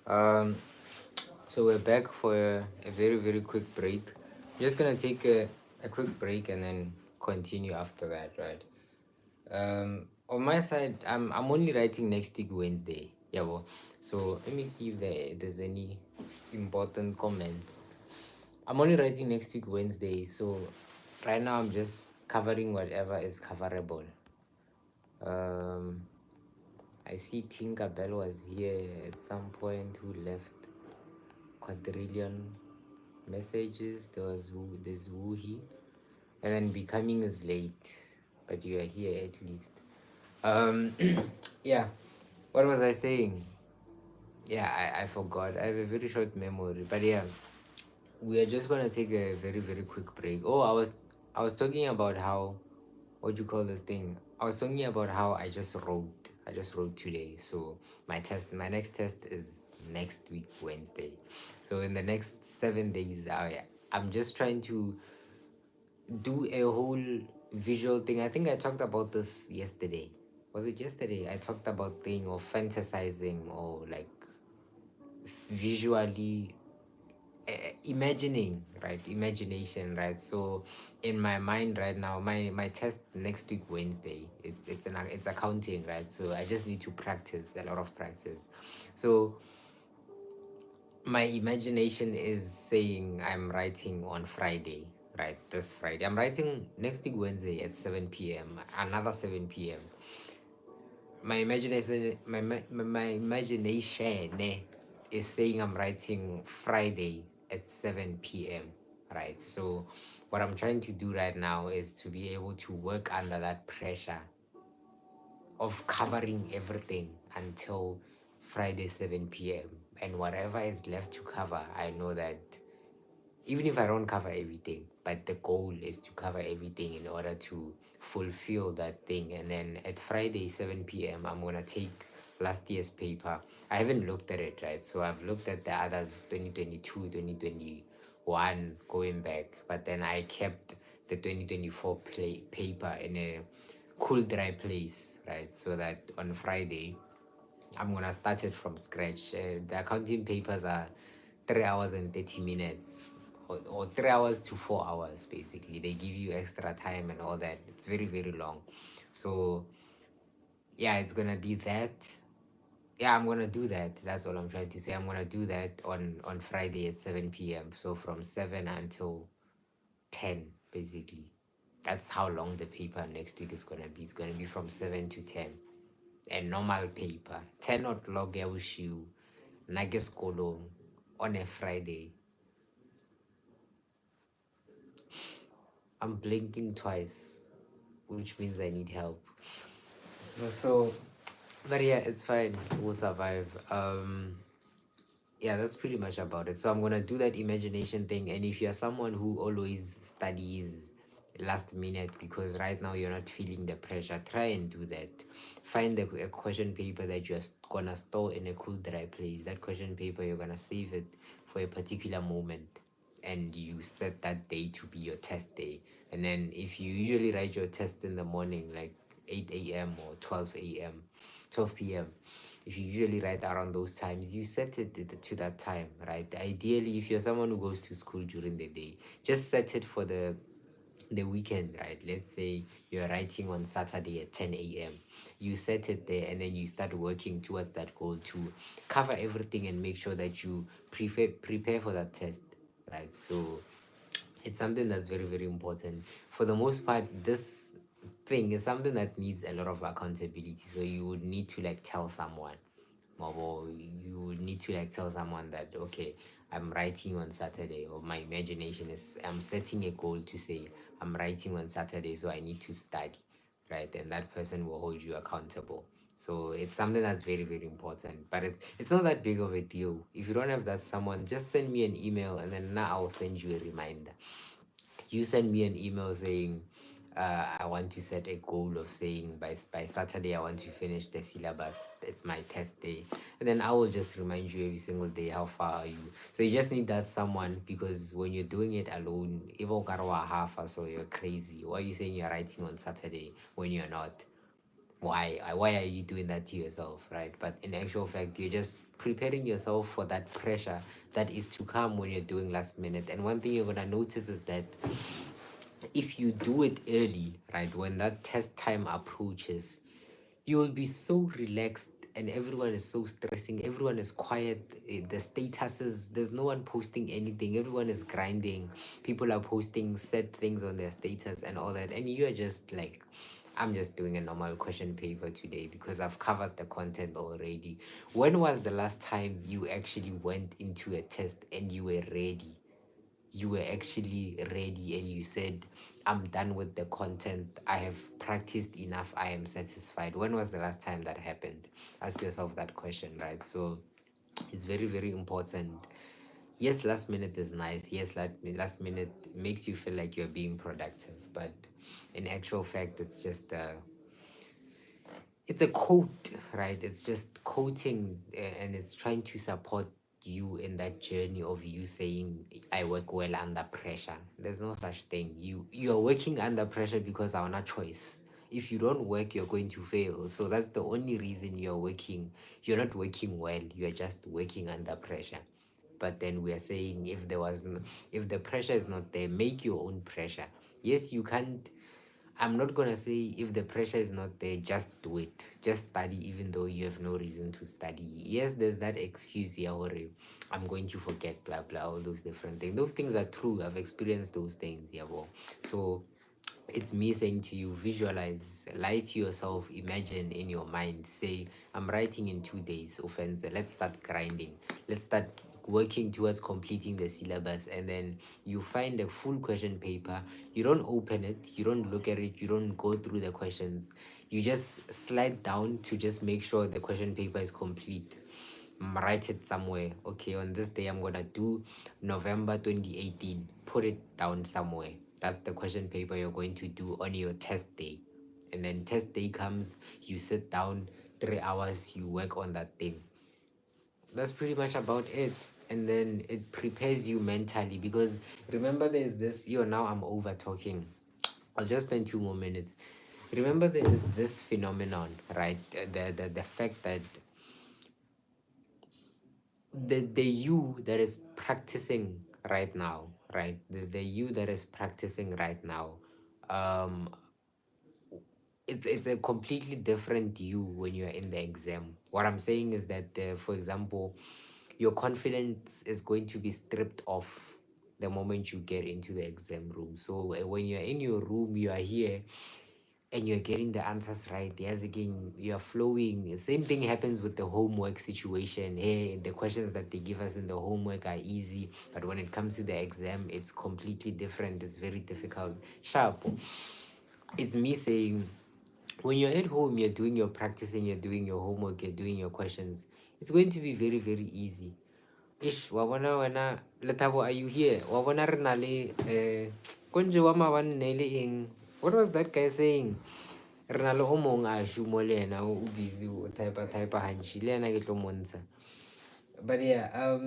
Um. So we're back for a very very quick break. Just gonna take a quick break and then continue after that, right? On my side, I'm only writing next week Wednesday. Yeah, well, so let me see if there's any important comments. I'm only writing next week Wednesday, so right now I'm just covering whatever is coverable. Um, I see Tinkerbell was here at some point who left quadrillion messages. There's Woohee, and then becoming is late, but you are here at least. Um, yeah. What was I saying? Yeah, I forgot. I have a very short memory, but yeah, we are just gonna take a very very quick break. Oh, I was talking about how, what you call this thing. I was talking about how I just wrote today. So my next test is next week Wednesday. So in the next 7 days, I'm just trying to do a whole visual thing. I think I talked about this yesterday. Was it yesterday? I talked about thing of fantasizing or like visually imagining, right? Imagination, right? So in my mind right now, my test next week Wednesday, it's accounting, right? So I just need to practice, a lot of practice. So my imagination is saying I'm writing on Friday, right? This Friday I'm writing next week Wednesday at 7 p.m, another 7 p.m. My imagination is saying I'm writing Friday at 7 p.m. Right. So what I'm trying to do right now is to be able to work under that pressure of covering everything until Friday 7 p.m. And whatever is left to cover, I know that even if I don't cover everything, but the goal is to cover everything in order to fulfill that thing. And then at Friday, 7 p.m., I'm gonna take last year's paper. I haven't looked at it, right? So I've looked at the others 2022, 2021 going back, but then I kept the 2024 paper in a cool, dry place, right? So that on Friday, I'm gonna start it from scratch. The accounting papers are 3 hours and 30 minutes, or 3 hours to 4 hours. Basically, they give you extra time and all that. It's very very long. So yeah, it's gonna be that. Yeah, I'm gonna do that. That's all I'm trying to say. I'm gonna do that on Friday at 7 p.m. So from 7 until 10, basically. That's how long the paper next week is gonna be. It's gonna be from 7 to 10. A normal paper 10 o'clock ya bosiu nna ke sekolong on a Friday. I'm blinking twice, which means I need help. So but yeah, it's fine, we'll survive. Yeah, that's pretty much about it. So I'm gonna do that imagination thing, and if you're someone who always studies last minute because right now you're not feeling the pressure, try and do that. Find a question paper that you're gonna store in a cool dry place. That question paper, you're gonna save it for a particular moment, and you set that day to be your test day. And then if you usually write your test in the morning, like 8 a.m or 12 p.m, if you usually write around those times, you set it to that time, right? Ideally, if you're someone who goes to school during the day, just set it for the weekend, right? Let's say you're writing on Saturday at 10 a.m. You set it there and then you start working towards that goal to cover everything and make sure that you prepare for that test, right? So it's something that's very very important. For the most part, this thing is something that needs a lot of accountability, so you would need to like tell someone, or you would need to like tell someone that, okay, I'm writing on Saturday, or my imagination is I'm setting a goal to say I'm writing on Saturday, so I need to study, right? And that person will hold you accountable. So it's something that's very very important, but it's not that big of a deal. If you don't have that someone, just send me an email and then now I'll send you a reminder. You send me an email saying, I want to set a goal of saying by Saturday I want to finish the syllabus. It's my test day. And then I will just remind you every single day how far are you. So you just need that someone, because when you're doing it alone, even half or so, you're crazy. Why are you saying you're writing on Saturday when you're not? Why are you doing that to yourself, right? But in actual fact, you're just preparing yourself for that pressure that is to come when you're doing last minute. And one thing you're gonna notice is that if you do it early, right, when that test time approaches, you will be so relaxed and everyone is so stressing, everyone is quiet, the statuses, there's no one posting anything, everyone is grinding, people are posting sad things on their status and all that, and you are just like, I'm just doing a normal question paper today because I've covered the content already. When was the last time you actually went into a test and you were ready? You were actually ready and you said, I'm done with the content, I have practiced enough, I am satisfied. When was the last time that happened? Ask yourself that question, right? So it's very, very important. Yes, last minute is nice. Yes, last minute makes you feel like you're being productive, but in actual fact, it's a coat, right? It's just coating, and it's trying to support you in that journey of you saying, I work well under pressure. There's no such thing. You're working under pressure because our not choice. If you don't work, you're going to fail. So that's the only reason you're working. You're not working well, you're just working under pressure. But then we are saying, if the pressure is not there, make your own pressure. Yes, you can't. I'm not gonna say if the pressure is not there, just do it. Just study even though you have no reason to study. Yes, there's that excuse here, or I'm going to forget, blah blah, all those different things. Those things are true. I've experienced those things, yeah. Well, so it's me saying to you, visualize, lie to yourself, imagine in your mind, say, I'm writing in 2 days, Ofentse, let's start grinding, let's start working towards completing the syllabus. And then you find a full question paper, you don't open it, you don't look at it, you don't go through the questions, you just slide down to just make sure the question paper is complete. Write it somewhere. Okay, on this day I'm gonna do November 2018. Put it down somewhere. That's the question paper you're going to do on your test day. And then test day comes, you sit down 3 hours, you work on that thing. That's pretty much about it. And then it prepares you mentally, because remember, there's this, now I'm over talking. I'll just spend 2 more minutes. Remember, there is this phenomenon, right? The fact that the you that is practicing right now, right, the you that is practicing right now, um it's a completely different you when you're in the exam. What I'm saying is that, for example, your confidence is going to be stripped off the moment you get into the exam room. So when you're in your room, you are here and you're getting the answers right. Yes, again, you're flowing. The same thing happens with the homework situation. Hey, the questions that they give us in the homework are easy, but when it comes to the exam, it's completely different. It's very difficult. Sharp. It's me saying, when you're at home, you're doing your practicing, you're doing your homework, you're doing your questions, it's going to be very, very easy. Ish, wabona wena, Letabo, are you here? Wabona re na le, konje wa maabane ne le eng? What was that guy saying? Re na le o mong a šomo le ena o busy o type hantši le ena ke tlo montsha. But yeah,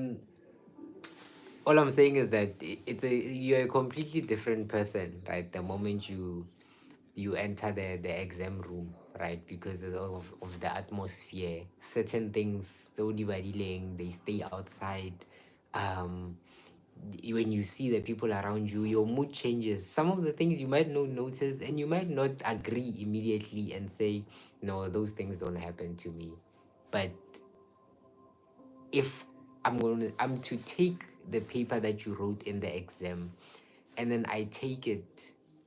all I'm saying is that you're a completely different person, right? The moment you enter the exam room, right? Because there's all of the atmosphere. Certain things, so they stay outside. Um, when you see the people around you, your mood changes. Some of the things you might not notice, and you might not agree immediately and say, no, those things don't happen to me. But if I'm to take the paper that you wrote in the exam, and then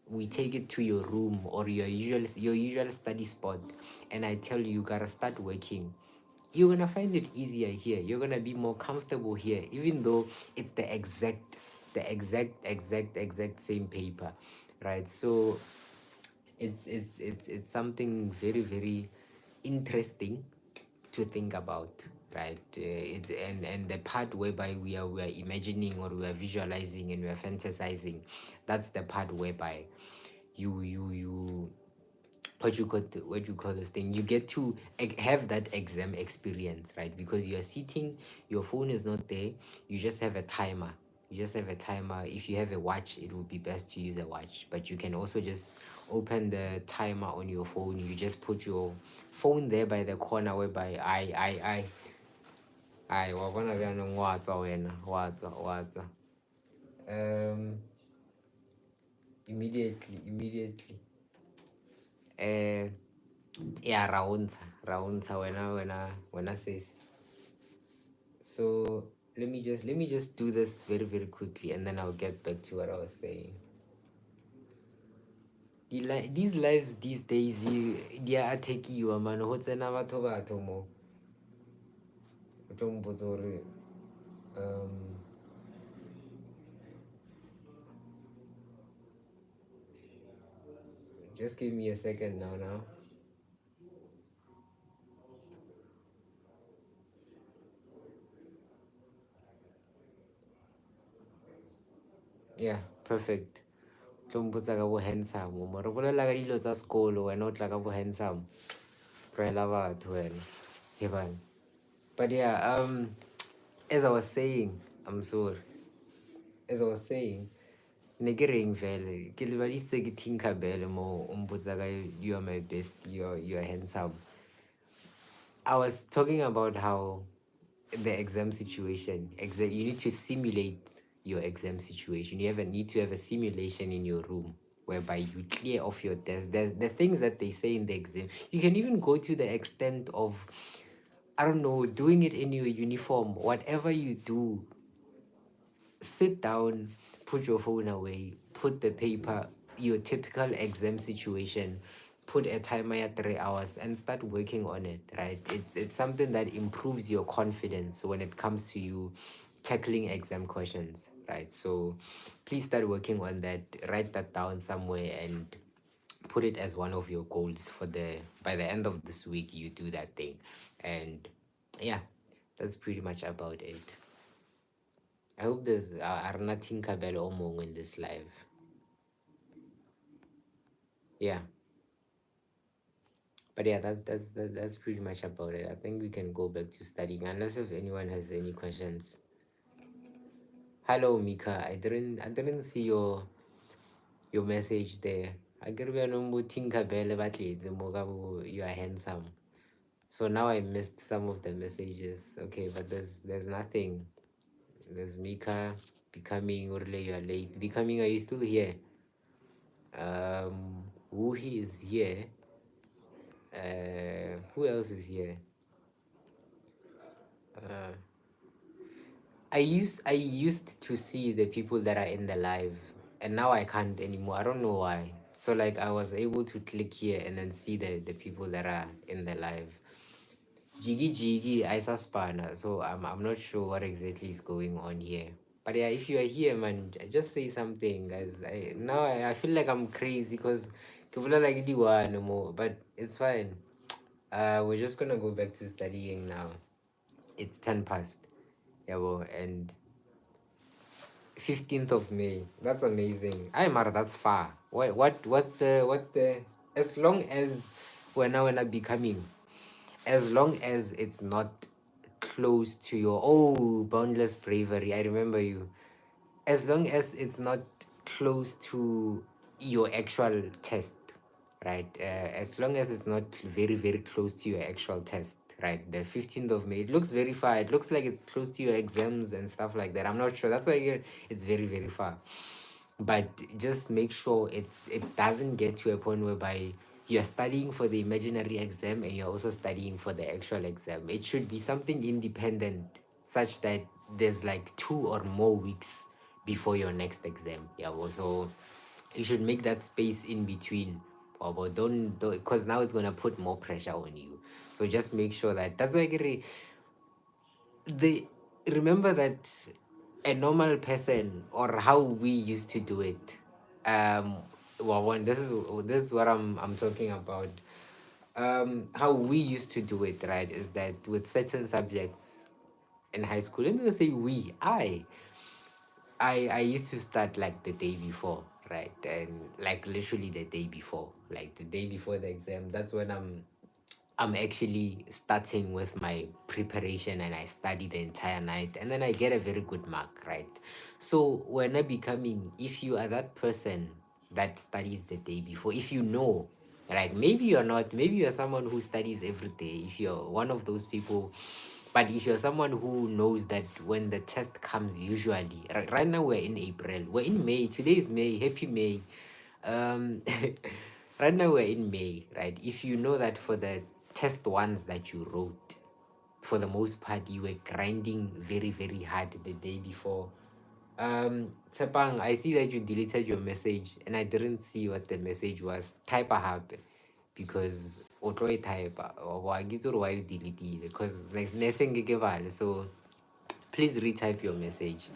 we take it to your room or your usual study spot, and I tell you, you gotta start working, you're gonna find it easier here. You're gonna be more comfortable here, even though it's the exact same paper, right? So it's something very, very interesting to think about, right? And the part whereby we are imagining, or we are visualizing, and we are fantasizing, that's the part whereby you what you call this thing, you get to have that exam experience, right? Because you're sitting, your phone is not there, you just have a timer, You just have a timer. If you have a watch, it would be best to use a watch, but you can also just open the timer on your phone. You just put your phone there by the corner, whereby I wa bona bjanong wa tswa wena wa tswa um immediately uh yeah, ra wena sis. So let me just do this very very quickly, and then I'll get back to what I was saying. These lives these days, they are taking you, man. Ho tsena batho mo o tlo mpotsa hore, um just give me a second now. Yeah, perfect. Tlo mpotsa ka bo handsome mo re bolela ka dilo tsa sekolo, wena o tla ka bo handsome. Tlwaela batho wena, he bana. But yeah, as I was saying, I'm sorry. As I was saying, ne ke reng vele ke lebadisitse ke Tinkerbell mo o mpotsa ka you are my best, you are handsome. I was talking about how the exam situation, you need to simulate your exam situation. You need to have a simulation in your room whereby you clear off your desk. There's the things that they say in the exam. You can even go to the extent of, I don't know, doing it in your uniform. Whatever you do, sit down, put your phone away, put the paper, your typical exam situation, put a timer at 3 hours, and start working on it, right? It's something that improves your confidence when it comes to you tackling exam questions, right? So please start working on that. Write that down somewhere and put it as one of your goals for the by the end of this week. You do that thing, and yeah, that's pretty much about it. I hope there's are nothing kabel omong in this live. Yeah, but yeah, that's pretty much about it. I think we can go back to studying unless if anyone has any questions. Hello Mika, I didn't see your message there. I get no Tinkerbell batletse mo ka bo you are handsome. So now I missed some of the messages. Okay, but there's nothing. There's Mika becoming or you are late. Becoming, are you still here? Wuhi is here. Who else is here? Uh, I used to see the people that are in the live, and now I can't anymore. I don't know why. So like I was able to click here and then see the people that are in the live. Jiggy I suspana. So I'm not sure what exactly is going on here. But yeah, if you are here, man, just say something, guys. I feel like I'm crazy because like no more, but it's fine. We're just gonna go back to studying now. It's 10 past. Yeah, well, and 15th of May. That's amazing. I Mara, that's far. What's the as long as we're not becoming, as long as it's not close to your boundless bravery. I remember you. As long as it's not close to your actual test, right? As long as it's not very very close to your actual test, right? The 15th of May, it looks very far. It looks like it's close to your exams and stuff like that. I'm not sure. That's why it's very very far. But just make sure it doesn't get to a point whereby you're studying for the imaginary exam and you're also studying for the actual exam. It should be something independent, such that there's like 2 or more weeks before your next exam. Yeah, well, so you should make that space in between. But don't because now it's gonna put more pressure on you. So just make sure that's why they remember that a normal person, or how we used to do it, well, one, this is what I'm talking about. How we used to do it, right, is that with certain subjects in high school, let me just say I used to start like the day before, right? And like literally the day before, like the day before the exam. That's when I'm actually starting with my preparation and I study the entire night and then I get a very good mark, right? So when I becoming, if you are that person that studies the day before, if you know, right, maybe you're not, maybe you're someone who studies every day, if you're one of those people, but if you're someone who knows that when the test comes, usually, right now we're in April, we're in May, today is May, happy May. Um, right now we're in May, right? If you know that for the test ones that you wrote, for the most part, you were grinding very, very hard the day before. Tepang, I see that you deleted your message and I didn't see what the message was. Type a hub because otlo e type or why you deleted because next so please retype your message.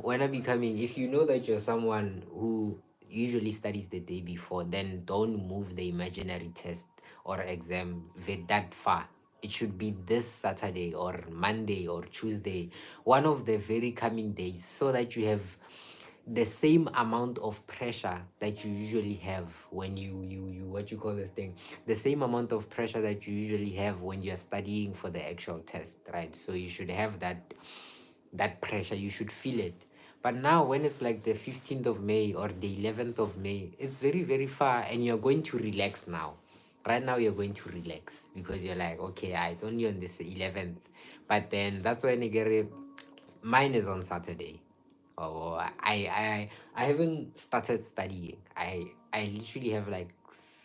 When I be coming, if you know that you're someone who usually studies the day before, then don't move the imaginary test or exam that far. It should be this Saturday or Monday or Tuesday, one of the very coming days, so that you have the same amount of pressure that you usually have when you what you call this thing, the same amount of pressure that you usually have when you're studying for the actual test, right? So you should have that pressure, you should feel it. But now when it's like the 15th of May or the 11th of May, it's very, very far and you're going to relax now. Right now you're going to relax because you're like, okay, it's only on this 11th. But then that's when you get it. Mine is on Saturday. Oh, I haven't started studying. I literally have like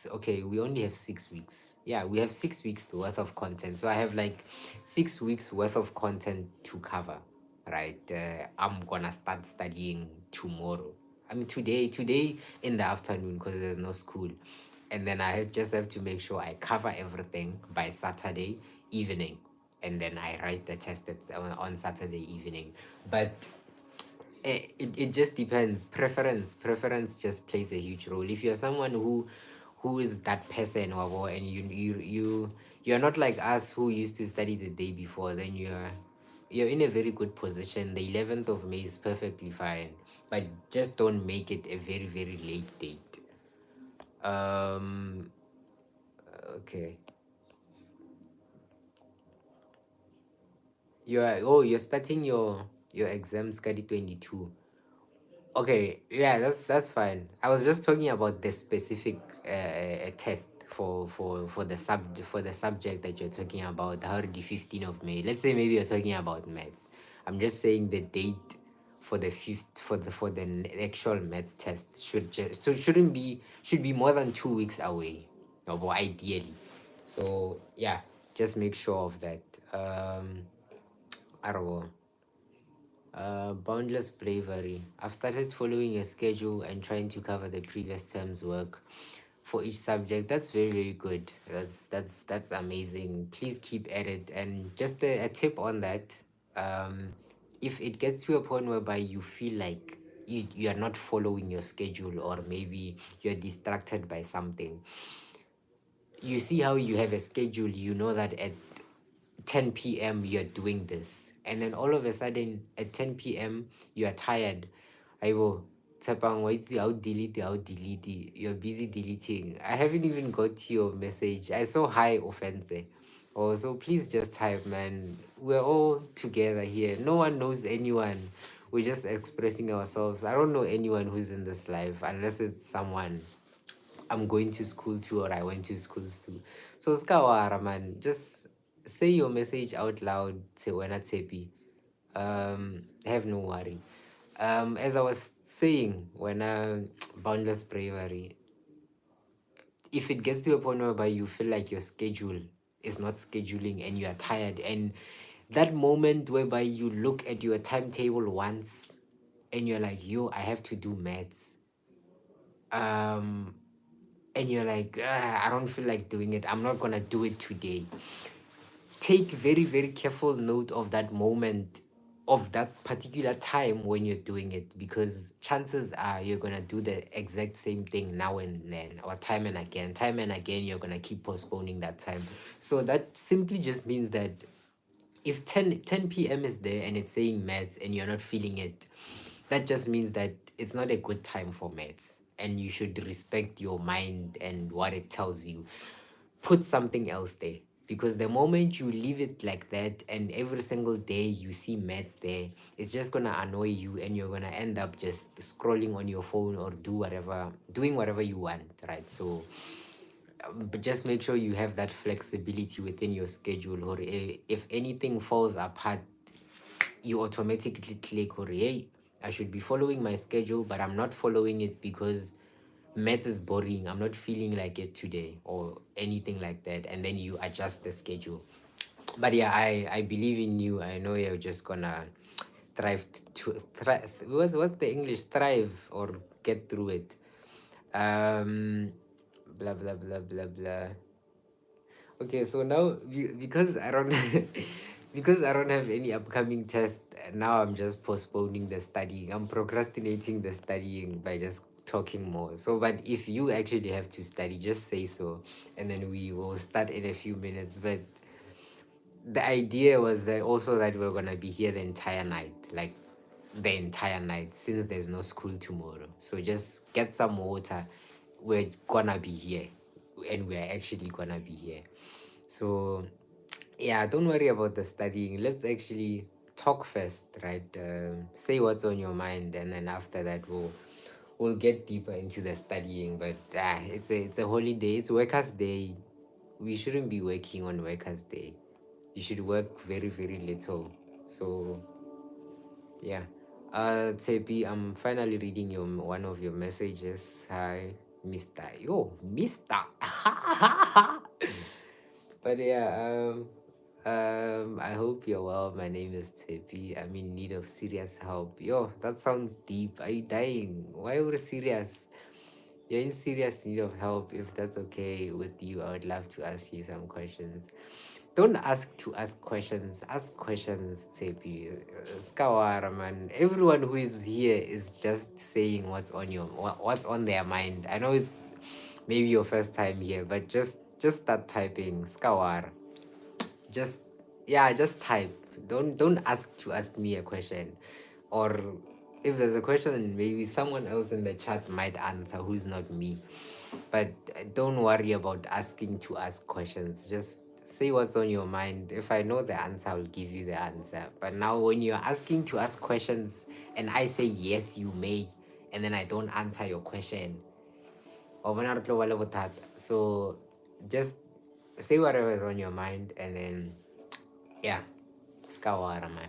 okay, we only have 6 weeks. Yeah, we have 6 weeks worth of content. So I have like 6 weeks worth of content to cover. Right. I'm gonna start studying tomorrow. I mean today in the afternoon because there's no school, and then I just have to make sure I cover everything by Saturday evening, and then I write the test that's on Saturday evening. But it just depends. Preference just plays a huge role. If you're someone who is that person or and you're not like us who used to study the day before, then you're in a very good position. The 11th of May is perfectly fine, but just don't make it a very, very late date. um okay, you're starting your exam study 22. Okay, yeah, that's fine. I was just talking about the specific test for the subject that you're talking about. How the 15th of May. Let's say maybe you're talking about maths. I'm just saying the date for the fifth for the actual maths test should be more than 2 weeks away, or ideally. So yeah, just make sure of that. I don't know. Boundless bravery. I've started following a schedule and trying to cover the previous term's work for each subject. That's very, very good. That's amazing. Please keep at it. And just a tip on that. If it gets to a point whereby you feel like you are not following your schedule, or maybe you're distracted by something, you see how you have a schedule, you know that at 10 p.m. you're doing this, and then all of a sudden at 10 p.m. you are tired. I will Tepang, why is delete? You're busy deleting. I haven't even got to your message. I saw hi Ofentse. Oh, so please just type, man. We're all together here. No one knows anyone. We're just expressing ourselves. I don't know anyone who's in this life unless it's someone I'm going to school to or I went to school to. So skawara, man, just say your message out loud. Say when it's happy. Have no worry. As I was saying, when boundless bravery, if it gets to a point whereby you feel like your schedule is not scheduling and you are tired, and that moment whereby you look at your timetable once and you're like, yo, I have to do maths. And you're like, I don't feel like doing it. I'm not gonna do it today. Take very, very careful note of that moment, of that particular time when you're doing it, because chances are you're gonna do the exact same thing now and then, or time and again, you're gonna keep postponing that time. So that simply just means that if 10 p.m. is there and it's saying maths and you're not feeling it, that just means that it's not a good time for maths and you should respect your mind and what it tells you. put something else there, because the moment you leave it like that and every single day you see maths there, it's just gonna annoy you and you're gonna end up just scrolling on your phone or doing whatever you want, right? So but just make sure you have that flexibility within your schedule, or if anything falls apart, you automatically click, or hey, I should be following my schedule, but I'm not following it because maths is boring, I'm not feeling like it today, or anything like that, and then you adjust the schedule. But yeah, I believe in you. I know you're just gonna thrive. What's the English? Thrive or get through it. Blah blah blah blah blah. Okay, so now because I don't because I don't have any upcoming test, now I'm just postponing the studying. I'm procrastinating the studying by just talking more. So, but if you actually have to study, just say so, and then we will start in a few minutes. But the idea was that also that we're gonna be here the entire night, like the entire night, since there's no school tomorrow. So just get some water. We're gonna be here, and we're actually gonna be here. So yeah, don't worry about the studying. Let's actually talk first, right? Say what's on your mind, and then after that we'll get deeper into the studying. But it's a holiday. It's Workers' Day. We shouldn't be working on Workers' Day. You should work very very little. So yeah. Tepi, I'm finally reading your one of your messages. Hi, Mister. Yo, Mister. But yeah, I hope you're well. My name is Tepi. I'm in need of serious help. Yo, that sounds deep. Are you dying? Why are you serious? You're in serious need of help. If that's okay with you, I would love to ask you some questions. Don't ask to ask questions. Ask questions, Tepi. Skawara, man. Everyone who is here is just saying what's on their mind. I know it's maybe your first time here, but just start typing. Skawara. Just yeah, just type. Don't ask to ask me a question, or if there's a question, maybe someone else in the chat might answer who's not me. But don't worry about asking to ask questions. Just say what's on your mind. If I know the answer, I'll give you the answer. But now when you're asking to ask questions and I say yes you may, and then I don't answer your question, so just say whatever is on your mind, and then yeah, skawara, man.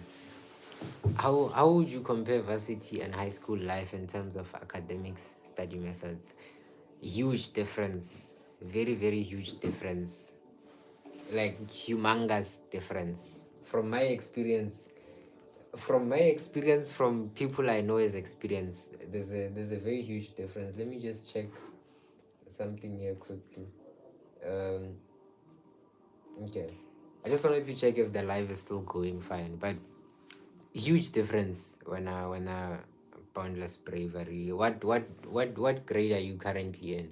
How would you compare varsity and high school life in terms of academics, study methods? Huge difference, very very huge difference, like humongous difference. From people I know is experience, there's a very huge difference. Let me just check something here quickly. Okay, I just wanted to check if the live is still going fine, but huge difference when boundless bravery. What grade are you currently in?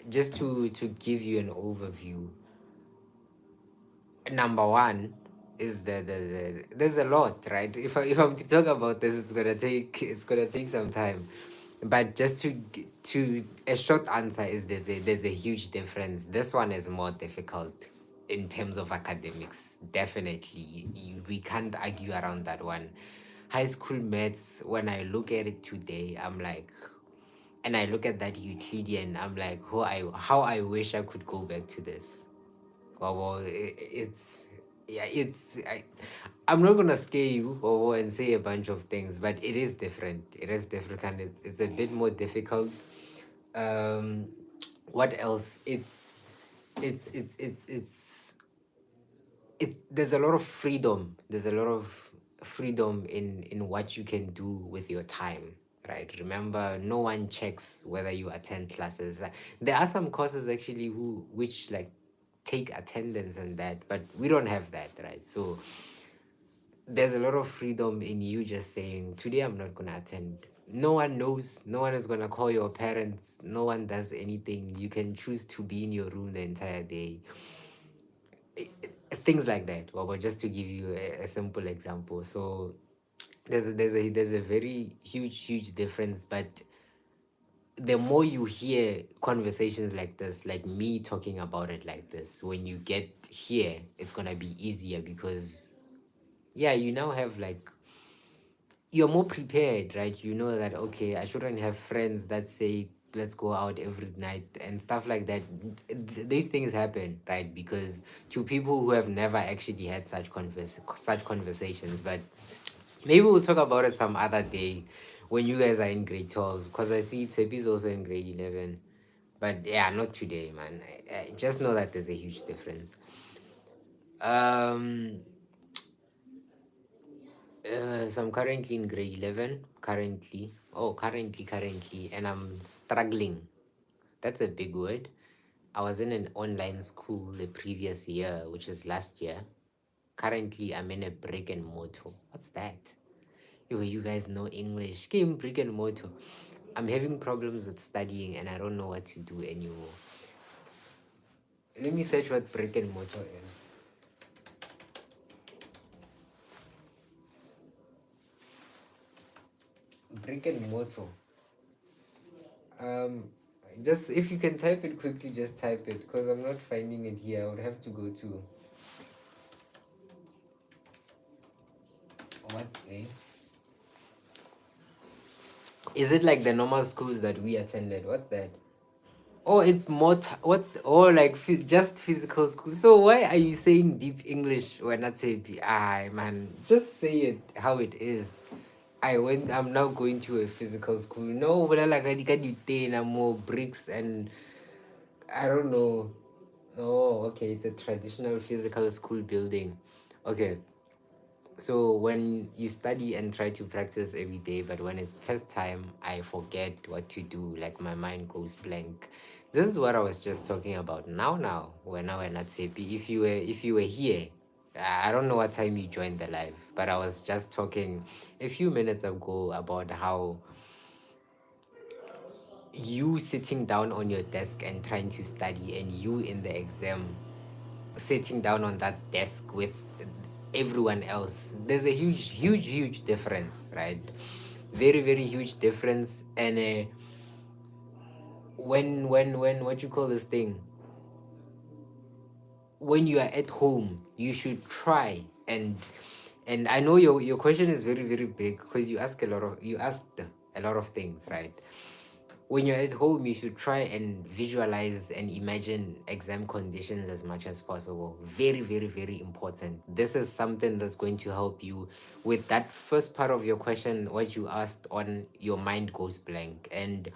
Just to give you an overview. Number one is there's a lot, right? If I'm to talk about this, it's gonna take some time, but just to a short answer is there's a huge difference. This one is more difficult in terms of academics, definitely. We can't argue around that one. High school maths, when I look at it today, I'm like, and I look at that Euclidean, I'm like, how I wish I could go back to this. Well, it's yeah, I'm not gonna scare you and say a bunch of things, but it is different. It is different, and it's a bit more difficult. Um, what else? It's there's a lot of freedom. There's a lot of freedom in what you can do with your time, right? Remember, no one checks whether you attend classes. There are some courses actually which like take attendance and that, but we don't have that, right? So there's a lot of freedom in you just saying, today I'm not gonna attend. No one knows, no one is gonna call your parents, no one does anything. You can choose to be in your room the entire day. Things like that. Well, just to give you a simple example. So there's a very huge difference, but the more you hear conversations like this, like me talking about it like this, when you get here, it's gonna be easier because yeah, you now have like you're more prepared, right? You know that okay, I shouldn't have friends that say let's go out every night and stuff like that. These things happen, right? Because to people who have never actually had such conversations, but maybe we'll talk about it some other day when you guys are in grade 12 because I see Tsepi's also in grade 11. But yeah, not today, man. I just know that there's a huge difference. Um, so I'm currently in grade 11. Currently, and I'm struggling. That's a big word. I was in an online school the previous year, which is last year. Currently, I'm in a brick and mortar. What's that? Yo, you guys know English. Game brick and mortar. I'm having problems with studying and I don't know what to do anymore. Let me search what brick and mortar is. Brick and mortar. Um, just if you can type it quickly, just type it because I'm not finding it here. I would have to go to what's a. Is it like the normal schools that we attended? What's that? Oh, it's more. What's the, oh like just physical school? So why are you saying deep English when not say man? Just say it how it is. I'm now going to a physical school. No, but like I got more bricks and I don't know. Oh, okay. It's a traditional physical school building. Okay. So when you study and try to practice every day, but when it's test time, I forget what to do. Like my mind goes blank. This is what I was just talking about. Now we're not happy. If you were here, I don't know what time you joined the live, but I was just talking a few minutes ago about how you sitting down on your desk and trying to study and you in the exam sitting down on that desk with everyone else, there's a huge difference, right? Very huge difference. And when what you call this thing, when you are at home you should try and I know your question is very big because you asked a lot of things, right? When you're at home, you should try and visualize and imagine exam conditions as much as possible. Very important. This is something that's going to help you with that first part of your question, what you asked on your mind goes blank. And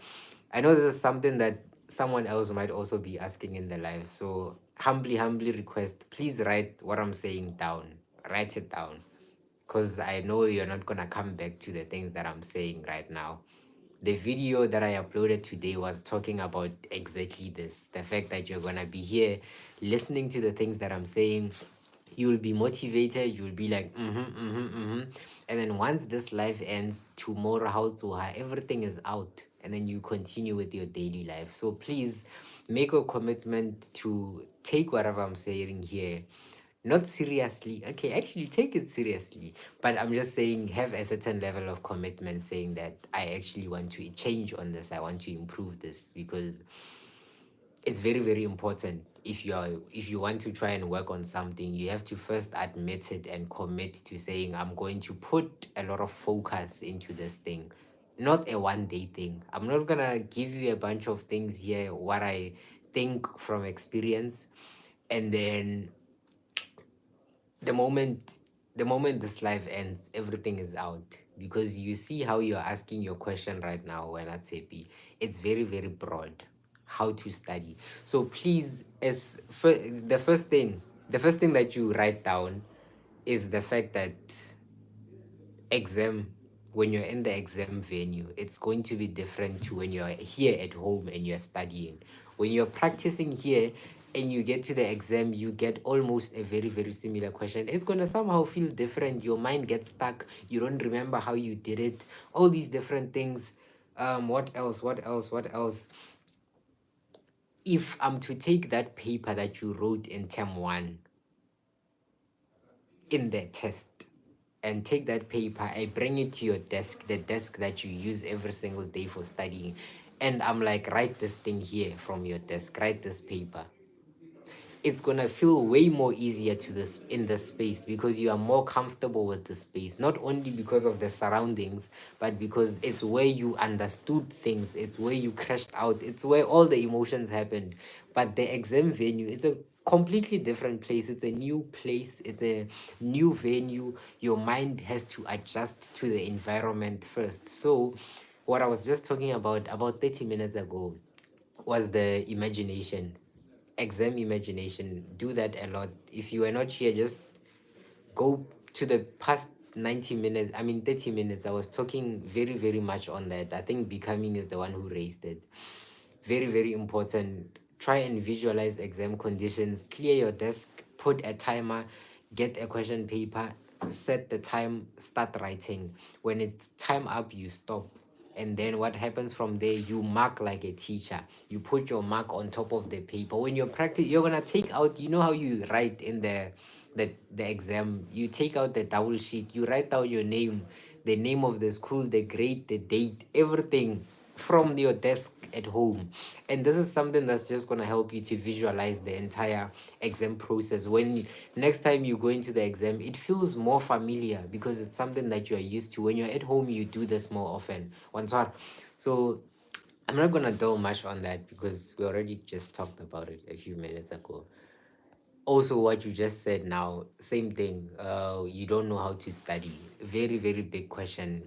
I know this is something that someone else might also be asking in their life. So humbly request, please write what I'm saying down. Write it down. Because I know you're not gonna come back to the things that I'm saying right now. The video that I uploaded today was talking about exactly this, the fact that you're gonna be here listening to the things that I'm saying. You'll be motivated, you'll be like and then once this life ends tomorrow, everything is out and then you continue with your daily life. So please make a commitment to take whatever I'm saying here not seriously. Okay, actually take it seriously, but I'm just saying have a certain level of commitment, saying that I actually want to change on this, I want to improve this, because it's very important. If you want to try and work on something, you have to first admit it and commit to saying I'm going to put a lot of focus into this thing, not a one day thing. I'm not gonna give you a bunch of things here what I think from experience, and then the moment the moment this life ends, everything is out, because you see how you're asking your question right now when at CP, it's very broad how to study. So please, the first thing that you write down is the fact that exam when you're in the exam venue, it's going to be different to when you're here at home and you're studying. When you're practicing here and you get to the exam, you get almost a very similar question. It's going to somehow feel different. Your mind gets stuck, you don't remember how you did it, all these different things. What else? If I'm to take that paper that you wrote in term 1 in the test and take that paper, I bring it to your desk, the desk that you use every single day for studying, and I'm like, write this thing here from your desk, write this paper, it's gonna feel way more easier to this in the space because you are more comfortable with the space, not only because of the surroundings, but because it's where you understood things, it's where you crashed out, it's where all the emotions happened. But the exam venue, it's a completely different place, it's a new place, it's a new venue. Your mind has to adjust to the environment first. So what I was just talking about 30 minutes ago was the imagination, exam imagination. Do that a lot. If you are not here, just go to the past 90 minutes, I mean 30 minutes. I was talking very, very much on that. I think Becoming is the one who raised it. Very, very important. Try and visualize exam conditions, clear your desk, put a timer, get a question paper, set the time, start writing. When it's time up, you stop. And then what happens from there, you mark like a teacher. You put your mark on top of the paper. When you're practice, you're gonna take out, you know how you write in the exam, you take out the double sheet, you write down your name, the name of the school, the grade, the date, everything from your desk at home. And this is something that's just going to help you to visualize the entire exam process. When next time you go into the exam, it feels more familiar because it's something that you are used to. When you're at home, you do this more often. So I'm not going to dwell much on that because we already just talked about it a few minutes ago. Also, what you just said now, same thing. You don't know how to study. Very, very big question.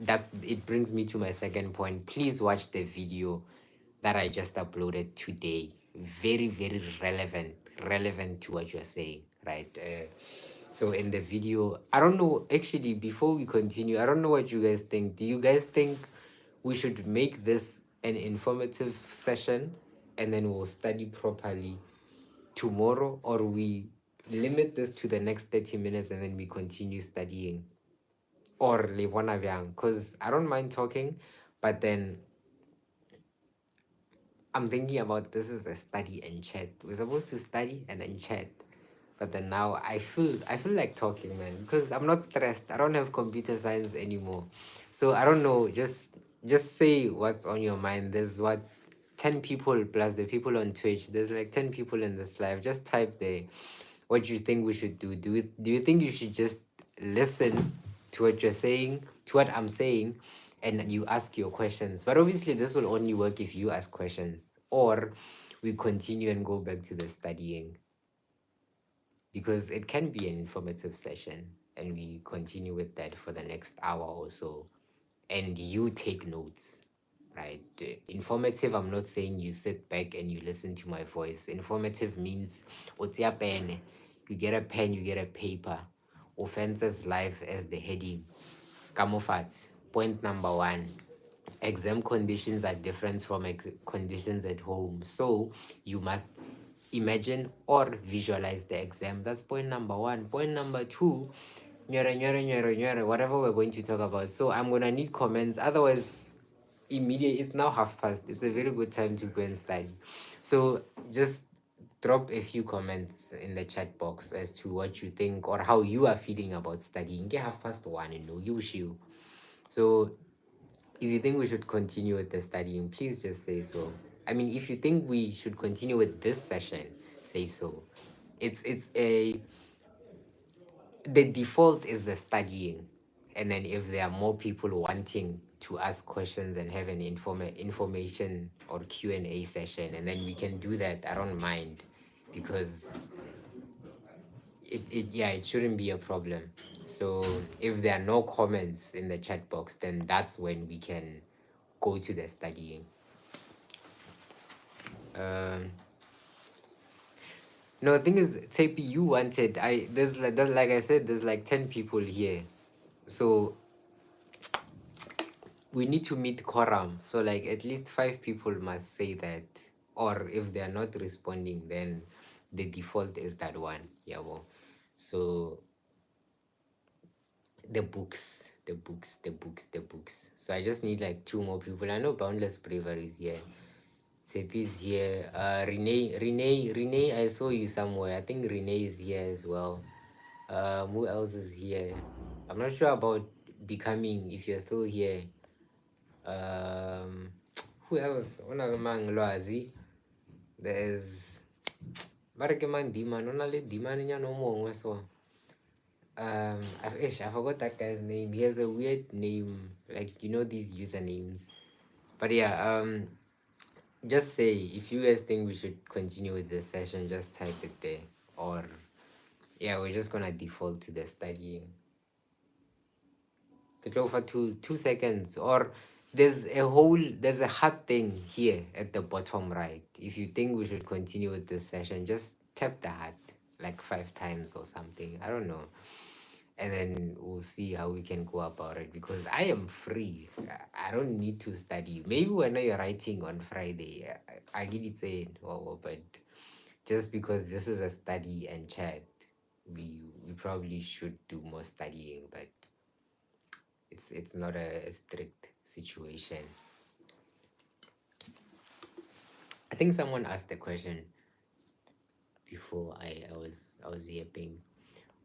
That's it. Brings me to my second point. Please watch the video that I just uploaded today. Very, very relevant to what you're saying, right? So in the video, I don't know, actually, before we continue, I don't know what you guys think. Do you guys think we should make this an informative session and then we'll study properly tomorrow, or we limit this to the next 30 minutes and then we continue studying? Or le bona bjang? Because I don't mind talking, but then I'm thinking about this is a study and chat. We're supposed to study and then chat. But then now I feel like talking, man, because I'm not stressed. I don't have computer science anymore. So I don't know, just say what's on your mind. There's what, 10 people plus the people on Twitch. There's like 10 people in this live. Just type there what you think we should do. Do you think you should just listen to what you're saying, to what I'm saying, and you ask your questions? But obviously, this will only work if you ask questions, or we continue and go back to the studying, because it can be an informative session and we continue with that for the next hour or so, and you take notes, right? Informative, I'm not saying you sit back and you listen to my voice. Informative means otia pen, you get a pen, you get a paper. Offenses life as the heading. Kamofat. Point number one, exam conditions are different from conditions at home. So you must imagine or visualize the exam. That's point number one. Point number two, whatever we're going to talk about. So I'm going to need comments. Otherwise, immediate, it's now past. It's a very good time to go and study. So just drop a few comments in the chat box as to what you think or how you are feeling about studying. Get 1:30, you know, you. So if you think we should continue with the studying, please just say so. I mean, if you think we should continue with this session, say so. It's a The default is the studying, and then if there are more people wanting to ask questions and have an information or Q&A session, and then we can do that. I don't mind, because it shouldn't be a problem. So if there are no comments in the chat box, then that's when we can go to the studying. No, the thing is, Tepi, you wanted, like I said, there's like 10 people here, so we need to meet quorum. So like at least 5 people must say that, or if they are not responding, then the default is that one. Yeah, well, so the books. So I just need like 2 more people. I know Boundless Bravery is here. Tepi's here. Renee, I saw you somewhere. I think Renee is here as well. Who else is here? I'm not sure about Becoming, if you're still here. Who else? Lwazi. There's Barakeman Diman, only Diman no more. So I forgot that guy's name. He has a weird name, like these usernames. But yeah, just say if you guys think we should continue with this session, just type it there. Or yeah, we're just gonna default to the studying. Go for 2 seconds. Or there's a hot thing here at the bottom right. If you think we should continue with this session, just tap the hat like 5 times or something. I don't know. And then we'll see how we can go about it, because I am free. I don't need to study. Maybe when you're writing on Friday, I did it say, but just because this is a study and chat, we probably should do more studying, but it's not a strict situation. I think someone asked the question before I was yapping.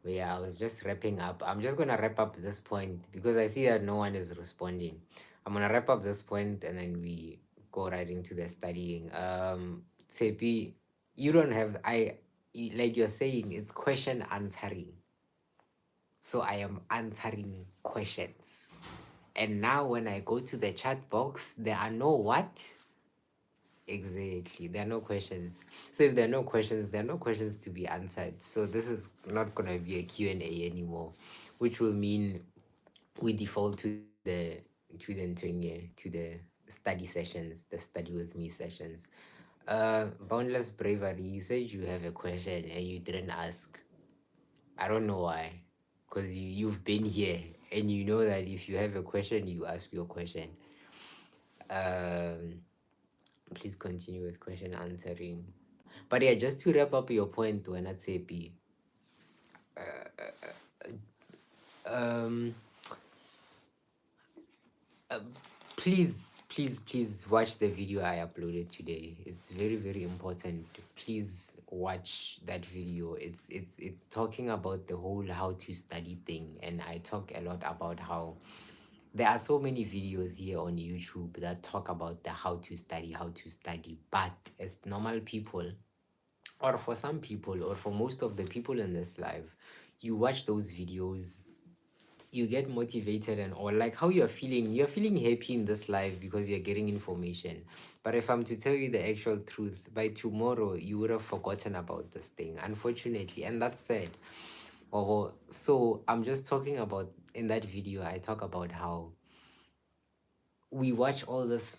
But yeah, I was just wrapping up. I'm just gonna wrap up this point because I see that no one is responding. I'm gonna wrap up this point and then we go right into the studying. Tsepi, you don't have like you're saying, it's question answering. So I am answering questions. And now when I go to the chat box, there are no what? Exactly. There are no questions. So if there are no questions, there are no questions to be answered. So this is not going to be a Q&A anymore, which will mean we default to the study sessions, the study with me sessions. Boundless Bravery, you said you have a question and you didn't ask. I don't know why. Because you've been here and you know that if you have a question, you ask your question. Please continue with question answering. But yeah, just to wrap up your point, when at CP, please watch the video I uploaded today. It's very, very important. Please watch that video. It's talking about the whole how to study thing, and I talk a lot about how there are so many videos here on YouTube that talk about the how to study, but as normal people, or for some people, or for most of the people in this life, you watch those videos, you get motivated and all, like how you're feeling happy in this life because you're getting information. But if I'm to tell you the actual truth, by tomorrow you would have forgotten about this thing, unfortunately, and that's sad. So I'm just talking about, in that video I talk about how we watch all this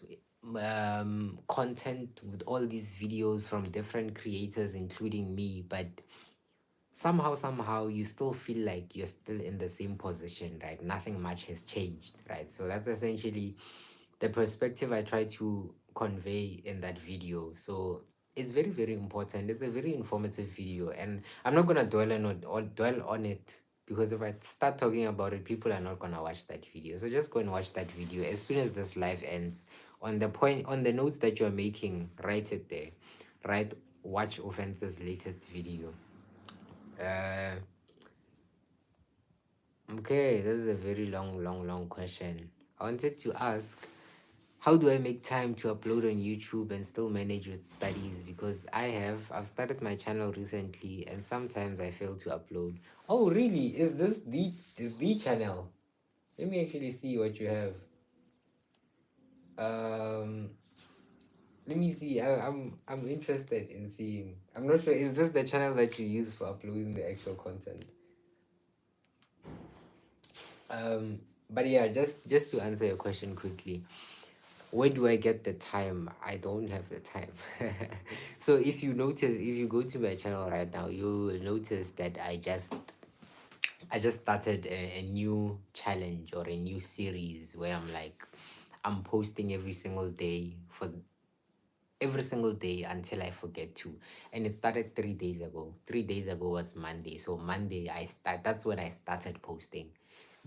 content with all these videos from different creators, including me, but somehow you still feel like you're still in the same position, right? Nothing much has changed, right? So that's essentially the perspective I try to convey in that video. So it's very, very important. It's a very informative video, and I'm not gonna dwell on it, because if I start talking about it, people are not gonna watch that video. So just go and watch that video as soon as this live ends. On the notes that you're making, write it there. Right? Watch Ofentse's latest video. Okay, this is a very long question. I wanted to ask, how do I make time to upload on YouTube and still manage with studies? Because I've started my channel recently and sometimes I fail to upload. Oh, really? Is this the channel? Let me actually see what you have. Um, let me see. I'm interested in seeing. I'm not sure. Is this the channel that you use for uploading the actual content? But yeah, just to answer your question quickly, where do I get the time? I don't have the time. So if you go to my channel right now, you will notice that I just started a new challenge or a new series where I'm posting every single day until I forget to. And it started 3 days ago. 3 days ago was Monday. So Monday that's when I started posting.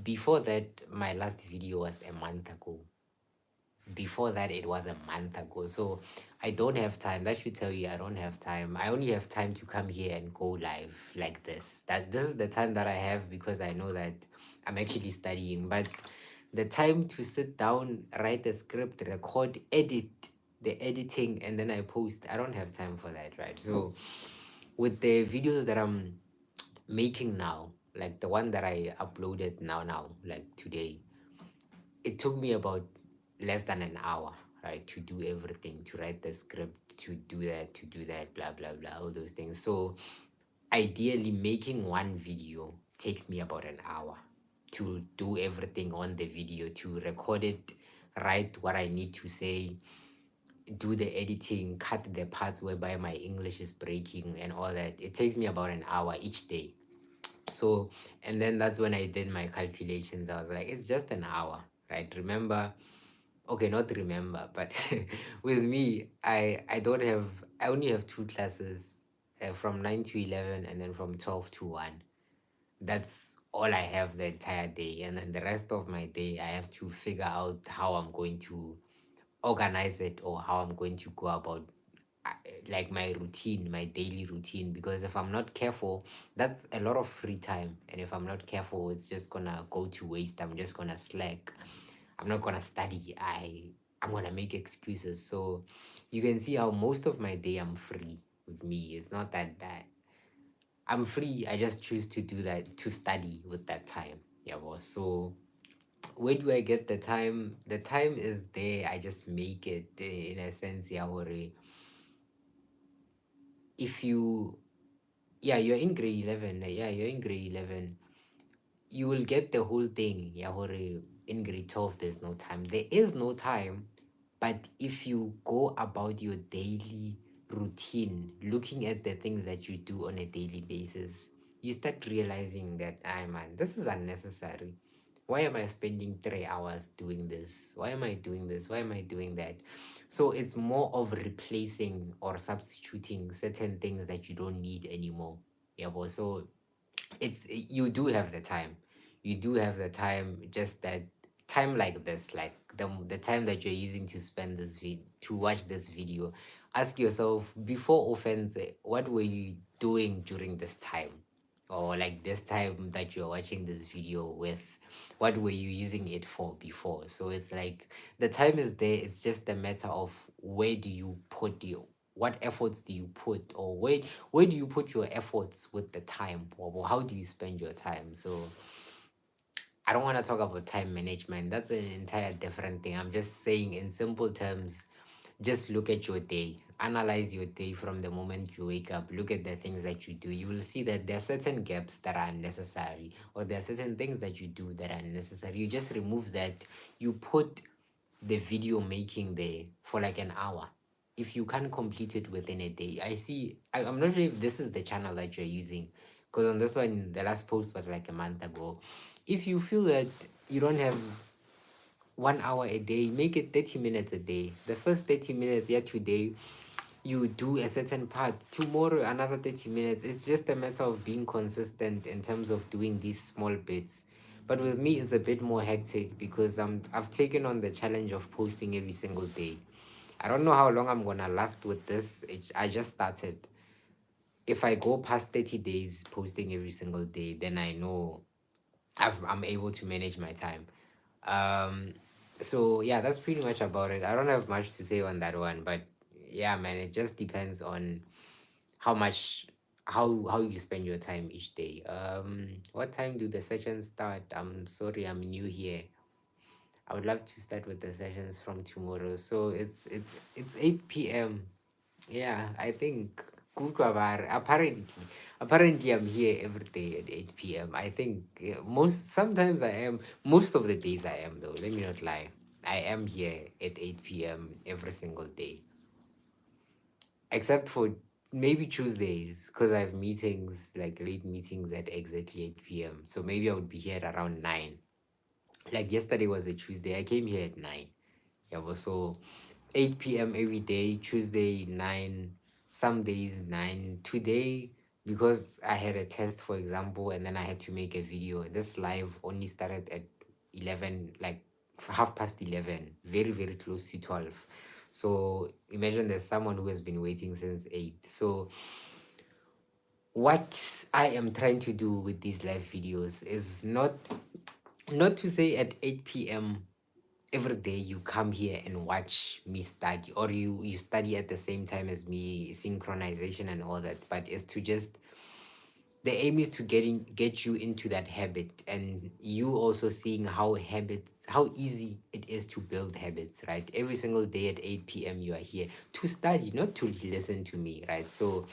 Before that, my last video was a month ago. Before that, it was a month ago. So I don't have time. That should tell you I don't have time. I only have time to come here and go live like this. This is the time that I have, because I know that I'm actually studying. But The time to sit down, write the script, record, edit, the editing, and then I post. I don't have time for that, right? So with the videos that I'm making now, like the one that I uploaded now, like today, it took me about less than an hour, right, to do everything, to write the script, to do that, blah blah blah, all those things. So ideally, making one video takes me about an hour to do everything on the video, to record it, write what I need to say, do the editing, cut the parts whereby my English is breaking and all that. It takes me about an hour each day. So, and then that's when I did my calculations. I was like, it's just an hour, right? Remember, okay, not remember, but with me, I don't have, I only have two classes, from 9 to 11, and then from 12 to 1. That's all I have the entire day. And then the rest of my day, I have to figure out how I'm going to organize it, or how I'm going to go about, uh, like my routine, my daily routine. Because if I'm not careful, that's a lot of free time. And if I'm not careful, it's just gonna go to waste. I'm just gonna slack. I'm not gonna study. I'm gonna make excuses. So you can see how most of my day I'm free with me. It's not that I'm free. I just choose to do that, to study with that time. Yeah, boss. So where do I get the time? The time is there. I just make it, in a sense. Yeah, if you, yeah, you're in grade 11. Yeah, you're in grade 11. You will get the whole thing. Yeah, in grade 12, there's no time. There is no time. But if you go about your daily routine, looking at the things that you do on a daily basis, you start realizing that, ah, man, this is unnecessary. Why am I spending 3 hours doing this? Why am I doing this? Why am I doing that? So it's more of replacing or substituting certain things that you don't need anymore. Yeah, but so it's, you do have the time. You do have the time, just that time like this, like the time that you're using to spend this to watch this video. Ask yourself, before offense, what were you doing during this time? Or like this time that you're watching this video with, what were you using it for before? So it's like the time is there. It's just a matter of where do you put your, what efforts do you put, or where do you put your efforts with the time, or how do you spend your time? So I don't want to talk about time management. That's an entire different thing. I'm just saying, in simple terms, just look at your day, analyze your day from the moment you wake up, look at the things that you do. You will see that there are certain gaps that are unnecessary, or there are certain things that you do that are unnecessary. You just remove that. You put the video making there for like an hour. If you can't complete it within a day, I'm not sure if this is the channel that you're using, because on this one, the last post was like a month ago. If you feel that you don't have 1 hour a day, make it 30 minutes a day. The first 30 minutes, yeah, today you do a certain part, tomorrow another 30 minutes. It's just a matter of being consistent in terms of doing these small bits. But with me, it's a bit more hectic because I've taken on the challenge of posting every single day. I don't know how long I'm gonna last with this. I just started. If I go past 30 days posting every single day, then I know I'm able to manage my time. Um, so yeah, that's pretty much about it. I don't have much to say on that one, but yeah, man, it just depends on how much, how you spend your time each day. What time do the sessions start? I'm sorry, I'm new here. I would love to start with the sessions from tomorrow. So it's 8 p.m. Yeah, I think Kukavar, apparently I'm here every day at 8 p.m. I think, yeah, sometimes I am, most of the days I am, though. Let me not lie. I am here at 8 p.m. every single day, except for maybe Tuesdays, because I have meetings, like late meetings at exactly 8 p.m. So maybe I would be here at around 9. Like yesterday was a Tuesday. I came here at 9. Yeah, but so 8 p.m. every day, Tuesday 9, some days 9. Today, because I had a test, for example, and then I had to make a video. This live only started at 11, like half past 11, very, very close to 12. So imagine there's someone who has been waiting since 8. So what I am trying to do with these live videos is not Not to say at 8 p.m. every day you come here and watch me study, or you study at the same time as me, synchronization and all that, but it's to just, the aim is to get you into that habit, and you also seeing how easy it is to build habits, right? Every single day at 8 p.m. you are here to study, not to listen to me, right? So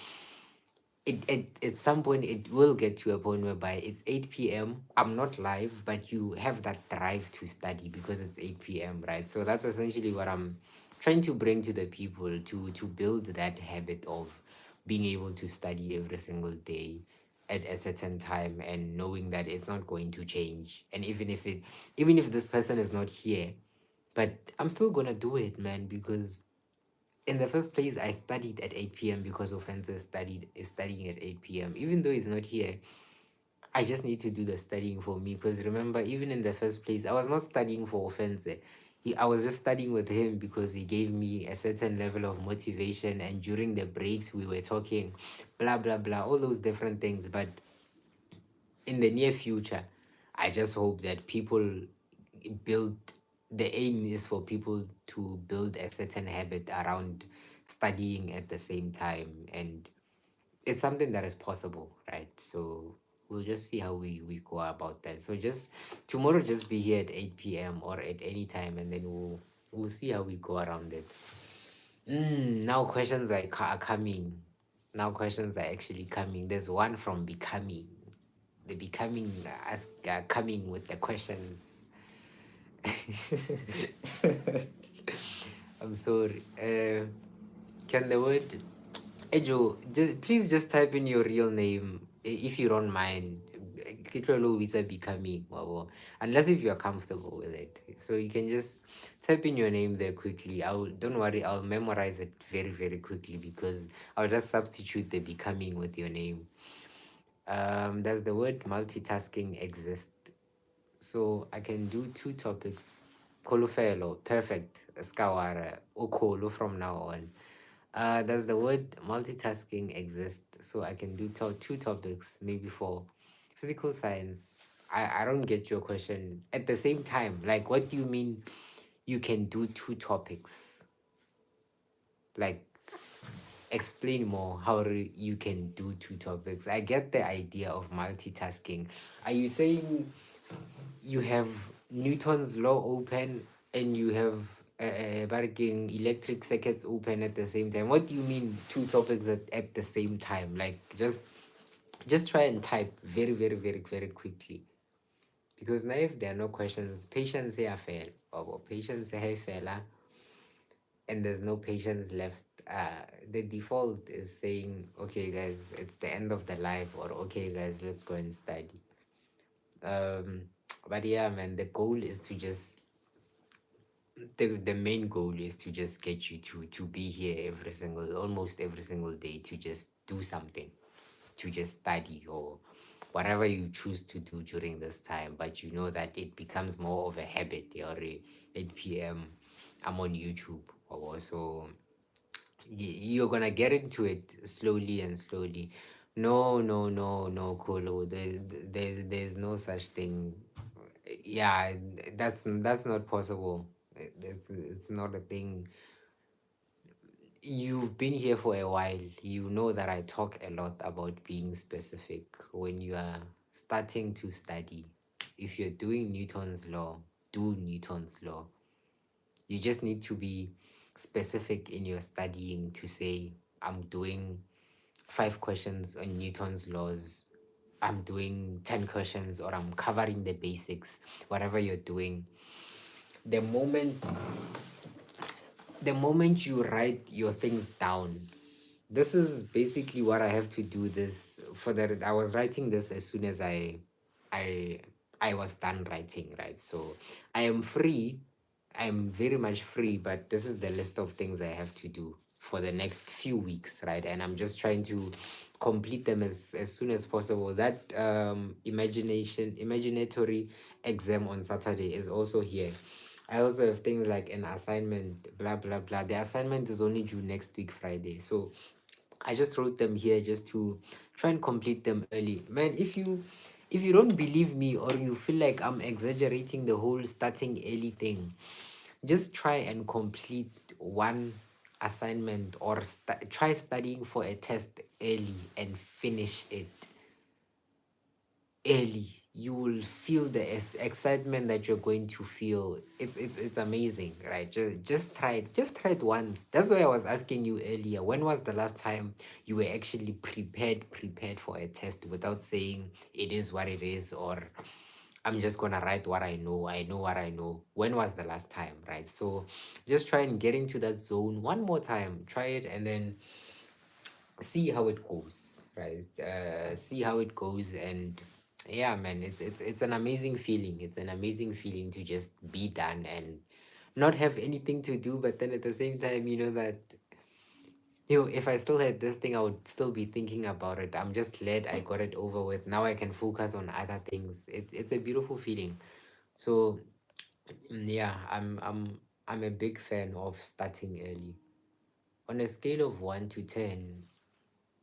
at some point it will get to a point whereby it's 8 p.m. I'm not live, but you have that drive to study because it's 8 p.m., right? So that's essentially what I'm trying to bring to the people, to build that habit of being able to study every single day at a certain time, and knowing that it's not going to change. And even if this person is not here, but I'm still gonna do it, man, because in the first place, I studied at 8 p.m. because Ofentse is studying at 8 p.m. Even though he's not here, I just need to do the studying for me. Because remember, even in the first place, I was not studying for Ofentse. I was just studying with him because he gave me a certain level of motivation. And during the breaks, we were talking, blah, blah, blah, all those different things. But in the near future, I just hope that people build, the aim is for people to build a certain habit around studying at the same time, and it's something that is possible, right? So we'll just see how we go about that. So just tomorrow, just be here at 8 p.m. or at any time, and then we'll see how we go around it. Now questions are coming. Now questions are actually coming. There's one from becoming. The becoming ask coming with the questions. I'm sorry. Can the word Ejo, please just type in your real name, if you don't mind. Kitwelo visa becoming wabo. Unless if you're comfortable with it. So you can just type in your name there quickly. Don't worry, I'll memorize it very, very quickly, because I'll just substitute the becoming with your name. Does the word multitasking exist? So I can do two topics. Kolufelo, perfect. Skawara, Okolo from now on. Does the word multitasking exist? So I can do two topics, maybe for physical science. I don't get your question. At the same time, like, what do you mean you can do two topics? Like, explain more how you can do two topics. I get the idea of multitasking. Are you saying you have Newton's law open and you have barking electric circuits open at the same time? What do you mean two topics at the same time? Like, just try and type very, very, very, very quickly. Because now if there are no questions, patience here fail. Or patience here fail, and there's no patience left. The default is saying, okay guys, it's the end of the live, or okay guys, let's go and study. But yeah, man, the main goal is to just get you to be here almost every single day, to just do something, to just study, or whatever you choose to do during this time. But you know that it becomes more of a habit. Or 8 p.m. I'm on YouTube, or so you're gonna get into it slowly and slowly. No, no, no, no, Kolo. There's no such thing. Yeah, that's not possible. It's not a thing. You've been here for a while. You know that I talk a lot about being specific when you are starting to study. If you're doing Newton's law, do Newton's law. You just need to be specific in your studying, to say, I'm doing 5 questions on Newton's laws, I'm doing 10 questions, or I'm covering the basics, whatever you're doing. The moment you write your things down, this is basically what I have to do this for. That I was writing this as soon as I I was done writing, right? So I am free. I'm very much free, but this is the list of things I have to do for the next few weeks, right? And I'm just trying to complete them as soon as possible. That imaginatory exam on Saturday is also here. I also have things like an assignment, blah blah blah. The assignment is only due next week Friday, so I just wrote them here just to try and complete them early. Man, If you don't believe me or you feel like I'm exaggerating the whole starting early thing, just try and complete one assignment or try studying for a test early and finish it early. You will feel the excitement that you're going to feel. It's amazing, right? Just try it. Just try it once. That's why I was asking you earlier, when was the last time you were actually prepared for a test without saying it is what it is, or I'm just gonna write what I know what I know. When was the last time, right? So just try and get into that zone one more time. Try it and then see how it goes, right? See how it goes. And yeah, man, it's an amazing feeling. It's an amazing feeling to just be done and not have anything to do, but then at the same time, you know that, if I still had this thing, I would still be thinking about it. I'm just glad I got it over with. Now I can focus on other things. It's a beautiful feeling. So yeah, I'm a big fan of starting early. On a scale of 1 to 10,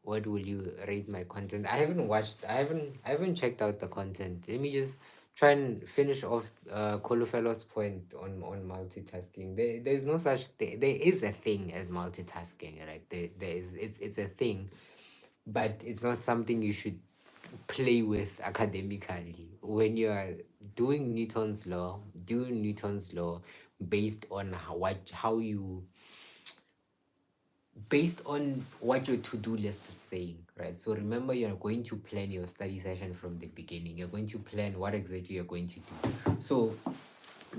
what will you rate my content? I haven't checked out the content. Let me just try and finish off Kolofelo's point on multitasking. There's no such thing. There is a thing as multitasking, right? There is, it's a thing, but it's not something you should play with academically. When you are doing Newton's law based on what your to-do list is saying, right? So remember, you're going to plan your study session from the beginning. You're going to plan what exactly you're going to do. So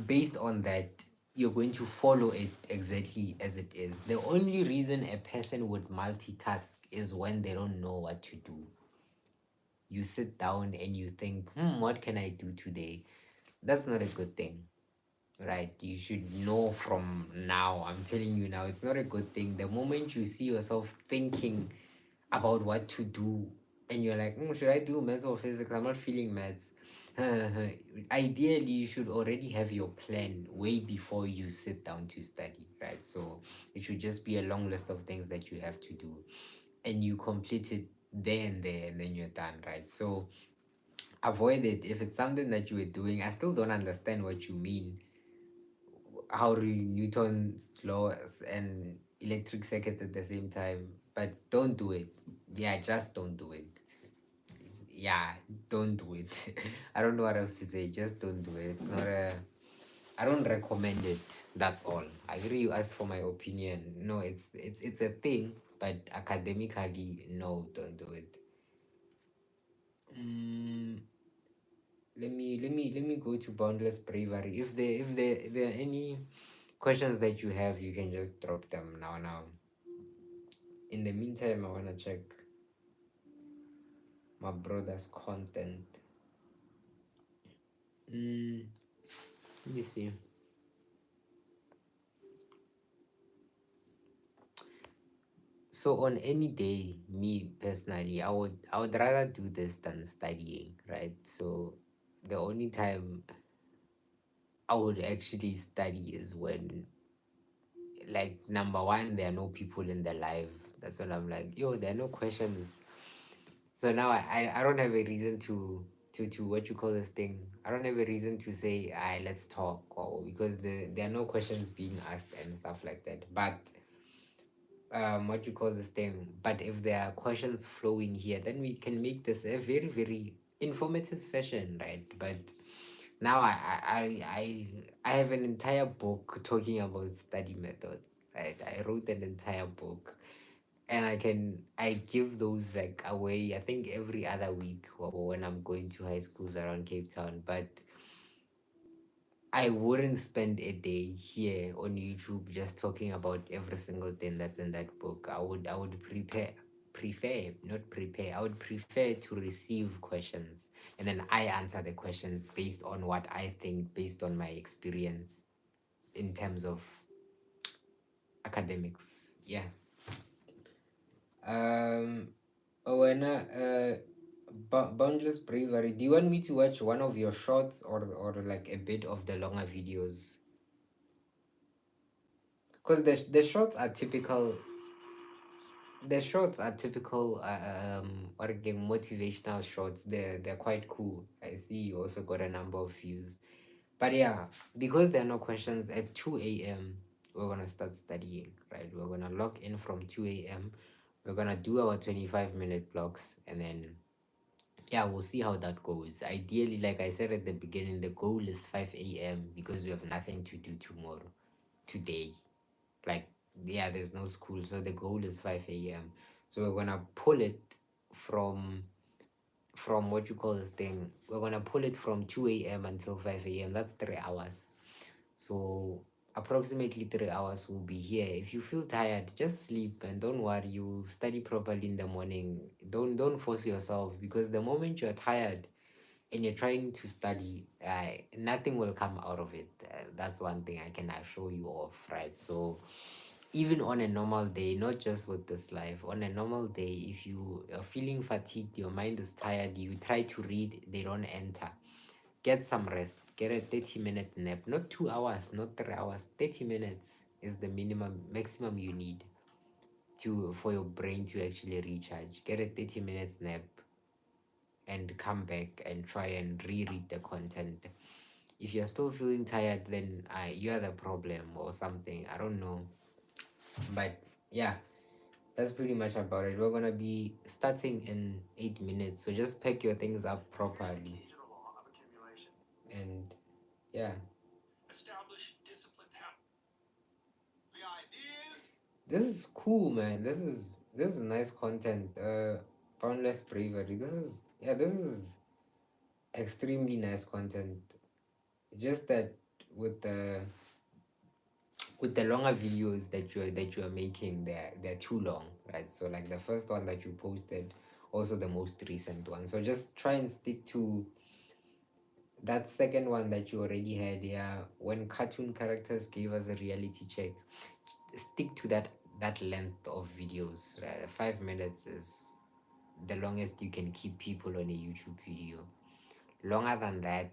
based on that, you're going to follow it exactly as it is. The only reason a person would multitask is when they don't know what to do. You sit down and you think, what can I do today? That's not a good thing, right? You should know from now. I'm telling you now, it's not a good thing. The moment you see yourself thinking about what to do and you're like, should I do maths or physics? I'm not feeling maths. Ideally, you should already have your plan way before you sit down to study, right? So it should just be a long list of things that you have to do, and you complete it there and there, and then you're done, right? So avoid it. If it's something that you were doing, I still don't understand what you mean. How do Newton's laws and electric circuits at the same time? But don't do it. Yeah, just don't do it. Yeah, don't do it. I don't know what else to say. Just don't do it. It's not a. I don't recommend it. That's all. I agree. You asked for my opinion. No, it's a thing, but academically, no, don't do it. Mm, let me go to boundless bravery. If there are any questions that you have, you can just drop them now. In the meantime, I wanna check my brother's content. Let me see. So on any day, me personally, I would rather do this than studying, right? So the only time I would actually study is when, like, number one, there are no people in the live. That's when I'm like, yo, there are no questions. So now I don't have a reason to what you call this thing. I don't have a reason to say, let's talk, or because there are no questions being asked and stuff like that. But what you call this thing. But if there are questions flowing here, then we can make this a very, very informative session, right? But now I have an entire book talking about study methods, right? I wrote an entire book, and I give those like away, I think every other week, or when I'm going to high schools around Cape Town. But I wouldn't spend a day here on YouTube just talking about every single thing that's in that book. I would not prepare. I would prefer to receive questions, and then I answer the questions based on what I think, based on my experience in terms of academics. Yeah. Um Owena, Boundless Bravery. Do you want me to watch one of your shorts, or like a bit of the longer videos? Because the shorts are typical. The shorts are typical what again, motivational shorts. They're quite cool. I see you also got a number of views. But yeah, because there are no questions at 2 a.m., we're gonna start studying, right? We're gonna log in from 2 a.m. We're gonna do our 25-minute blocks, and then yeah, we'll see how that goes. Ideally, like I said at the beginning, the goal is 5 a.m. because we have nothing to do tomorrow, today. Like, yeah, there's no school, so the goal is 5 a.m. So we're gonna pull it from what you call this thing. We're gonna pull it from 2 a.m. until 5 a.m. That's 3 hours. So approximately 3 hours will be here. If you feel tired, just sleep and don't worry. You'll study properly in the morning. Don't force yourself, because the moment you're tired and you're trying to study, nothing will come out of it. That's one thing I can assure you of, right? So even on a normal day, not just with this life, on a normal day, if you are feeling fatigued, your mind is tired, you try to read, they don't enter. Get some rest. Get a 30-minute nap. Not 2 hours, not 3 hours. 30 minutes is the maximum you need for your brain to actually recharge. Get a 30 minutes nap and come back and try and reread the content. If you're still feeling tired, then you're the problem or something. I don't know. But yeah, that's pretty much about it. We're gonna be starting in 8 minutes, so just pack your things up properly. And yeah, this is cool, man. This is nice content. Boundless bravery. This is extremely nice content. Just that with the longer videos that you are making, they're too long, right? So like the first one that you posted, also the most recent one. So just try and stick to that second one that you already had. Yeah, when cartoon characters gave us a reality check, stick to that length of videos, right? 5 minutes is the longest you can keep people on a YouTube video. Longer than that,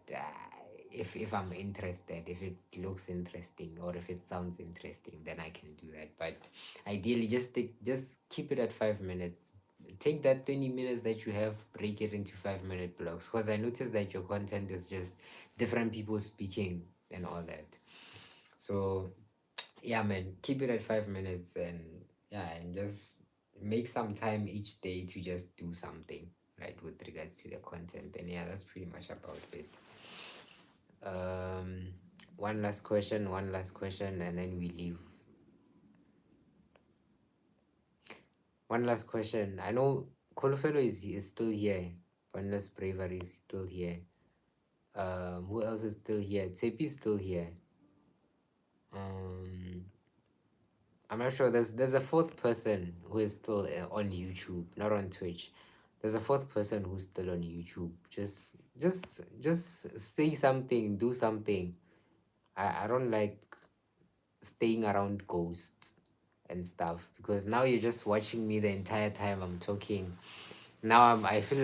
if I'm interested, if it looks interesting or if it sounds interesting, then I can do that. But ideally, just keep it at 5 minutes. Take that 20 minutes that you have, break it into 5 minute blocks, because I noticed that your content is just different people speaking and all that. So yeah, man, keep it at 5 minutes, and yeah, and just make some time each day to just do something, right, with regards to the content. And yeah, that's pretty much about it. um one last question, and then we leave. One last question. I know Kolofelo is still here. Boundless bravery is still here. Who else is still here? Tsepi is still here. um I'm not sure. There's a fourth person who is still on YouTube, not on Twitch. There's a fourth person who's still on YouTube. Just say something, do something. I don't like staying around ghosts and stuff, because now you're just watching me the entire time I'm talking. Now I feel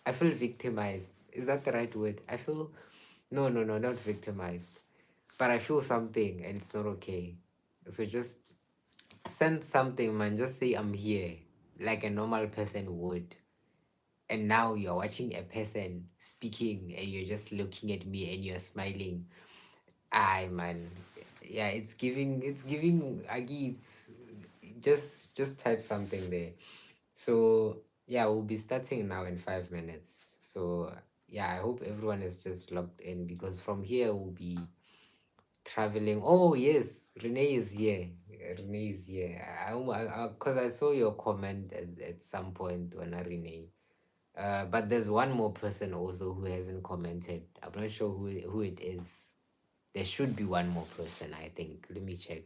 victimized. Is that the right word? I feel no, not victimized. But I feel something and it's not okay. So just send something, man. Just say I'm here, like a normal person would. And now you're watching a person speaking and you're just looking at me and you're smiling. I man. Yeah, it's giving Agi, it's just type something there. So yeah, we'll be starting now in 5 minutes. So yeah, I hope everyone is just logged in, because from here we'll be traveling. Oh yes, Renee is here. Renee is here. Because I saw your comment at some point when I Renee. But there's one more person also who hasn't commented. I'm not sure who it is. There should be one more person, I think. Let me check.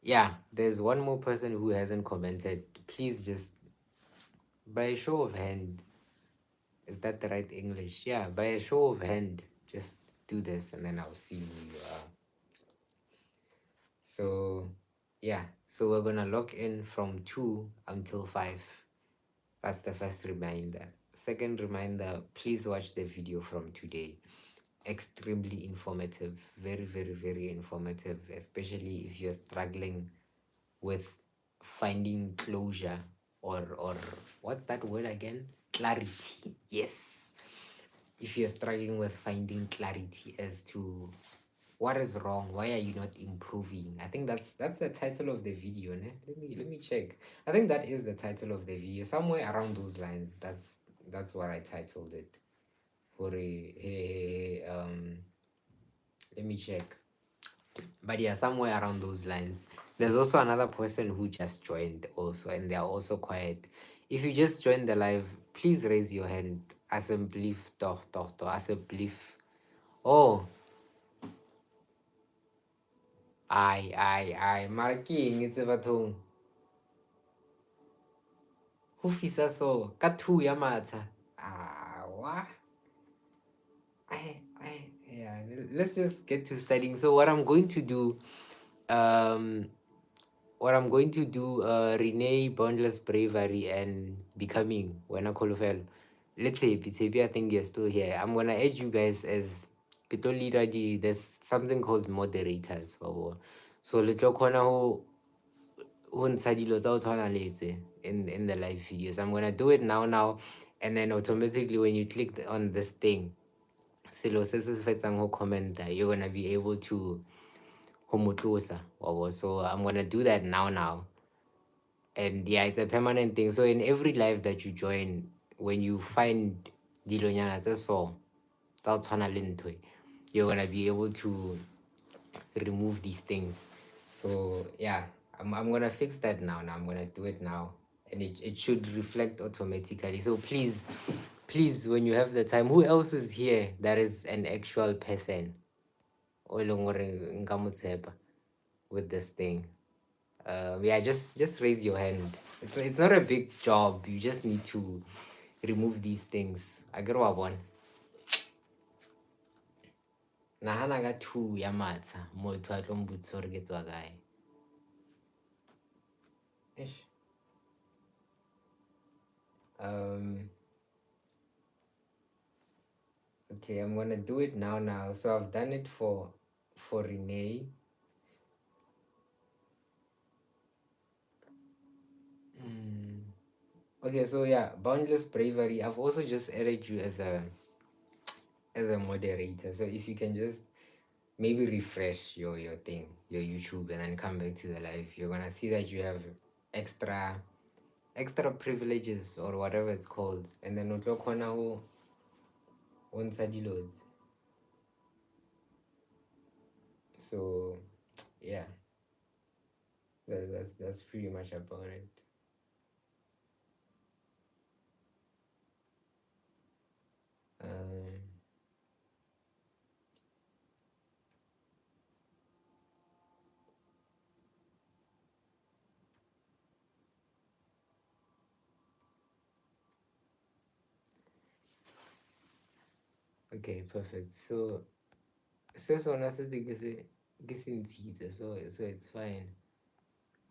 Yeah, there's one more person who hasn't commented. Please just, by a show of hand, is that the right English? Yeah, by a show of hand, just do this and then I'll see who you are. So yeah, so we're gonna log in from 2 until 5. That's the first reminder. Second reminder, please watch the video from today. Extremely informative, very, very, very informative, especially if you're struggling with finding closure, or what's that word again? Clarity. Yes. If you're struggling with finding clarity as to what is wrong, why are you not improving? I think that's the title of the video, ne? Let me check. I think that is the title of the video, somewhere around those lines. That's what I titled it. For let me check. But yeah, somewhere around those lines. There's also another person who just joined also, and they are also quiet. If you just joined the live, please raise your hand. As a belief, doch, as a belief. Oh, I marking it's a bathong. Who fisa so? Katu yamata. What? Yeah, let's just get to studying. So what I'm going to do, um, Renee, Boundless Bravery, and Becoming, when I call fell. Let's say, I think you're still here. I'm gonna add you guys as Pito leader. There's something called moderators. So little corner who ntsha dilo tsa go tshwana le tse in the live videos. I'm gonna do it now, and then automatically when you click on this thing, selo se se fetsang go commenta, you're gonna be able to go motlosa. So I'm gonna do that now. And yeah, it's a permanent thing. So in every live that you join, when you find dilonyana tse so tsa go tshwana le ntho e, you're gonna be able to remove these things. So yeah, I'm gonna fix that now. I'm gonna do it now, and it should reflect automatically. So please, when you have the time, who else is here that is an actual person o e leng gore nka mo tshepa with this thing? Yeah, just raise your hand. It's not a big job. You just need to remove these things. I get what one. Nahana ka two ya matsha motho a tlo mbutsa gore ke tswa kae. Eish. Okay, I'm gonna do it now. So I've done it for Renee. Okay, so yeah, Boundless Bravery. I've also just added you as a moderator. So if you can just maybe refresh your thing, your YouTube, and then come back to the live, you're gonna see that you have extra privileges or whatever it's called, and then on corner who on loads. So yeah, that's pretty much about it. Um, okay, perfect. So sona se ke se ntshitse, so it's fine.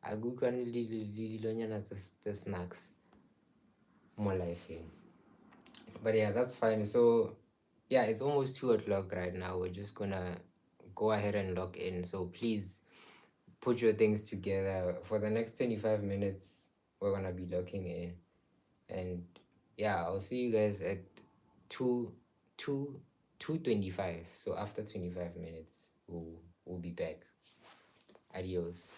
A ke utlwane le dilonyana tse snacks mo lifeng. But yeah, that's fine. So yeah, it's almost 2 o'clock right now. We're just gonna go ahead and log in. So please put your things together. For the next 25 minutes, we're gonna be logging in. And yeah, I'll see you guys at 2 2 2:25. So after 25 minutes, we'll be back. Adios.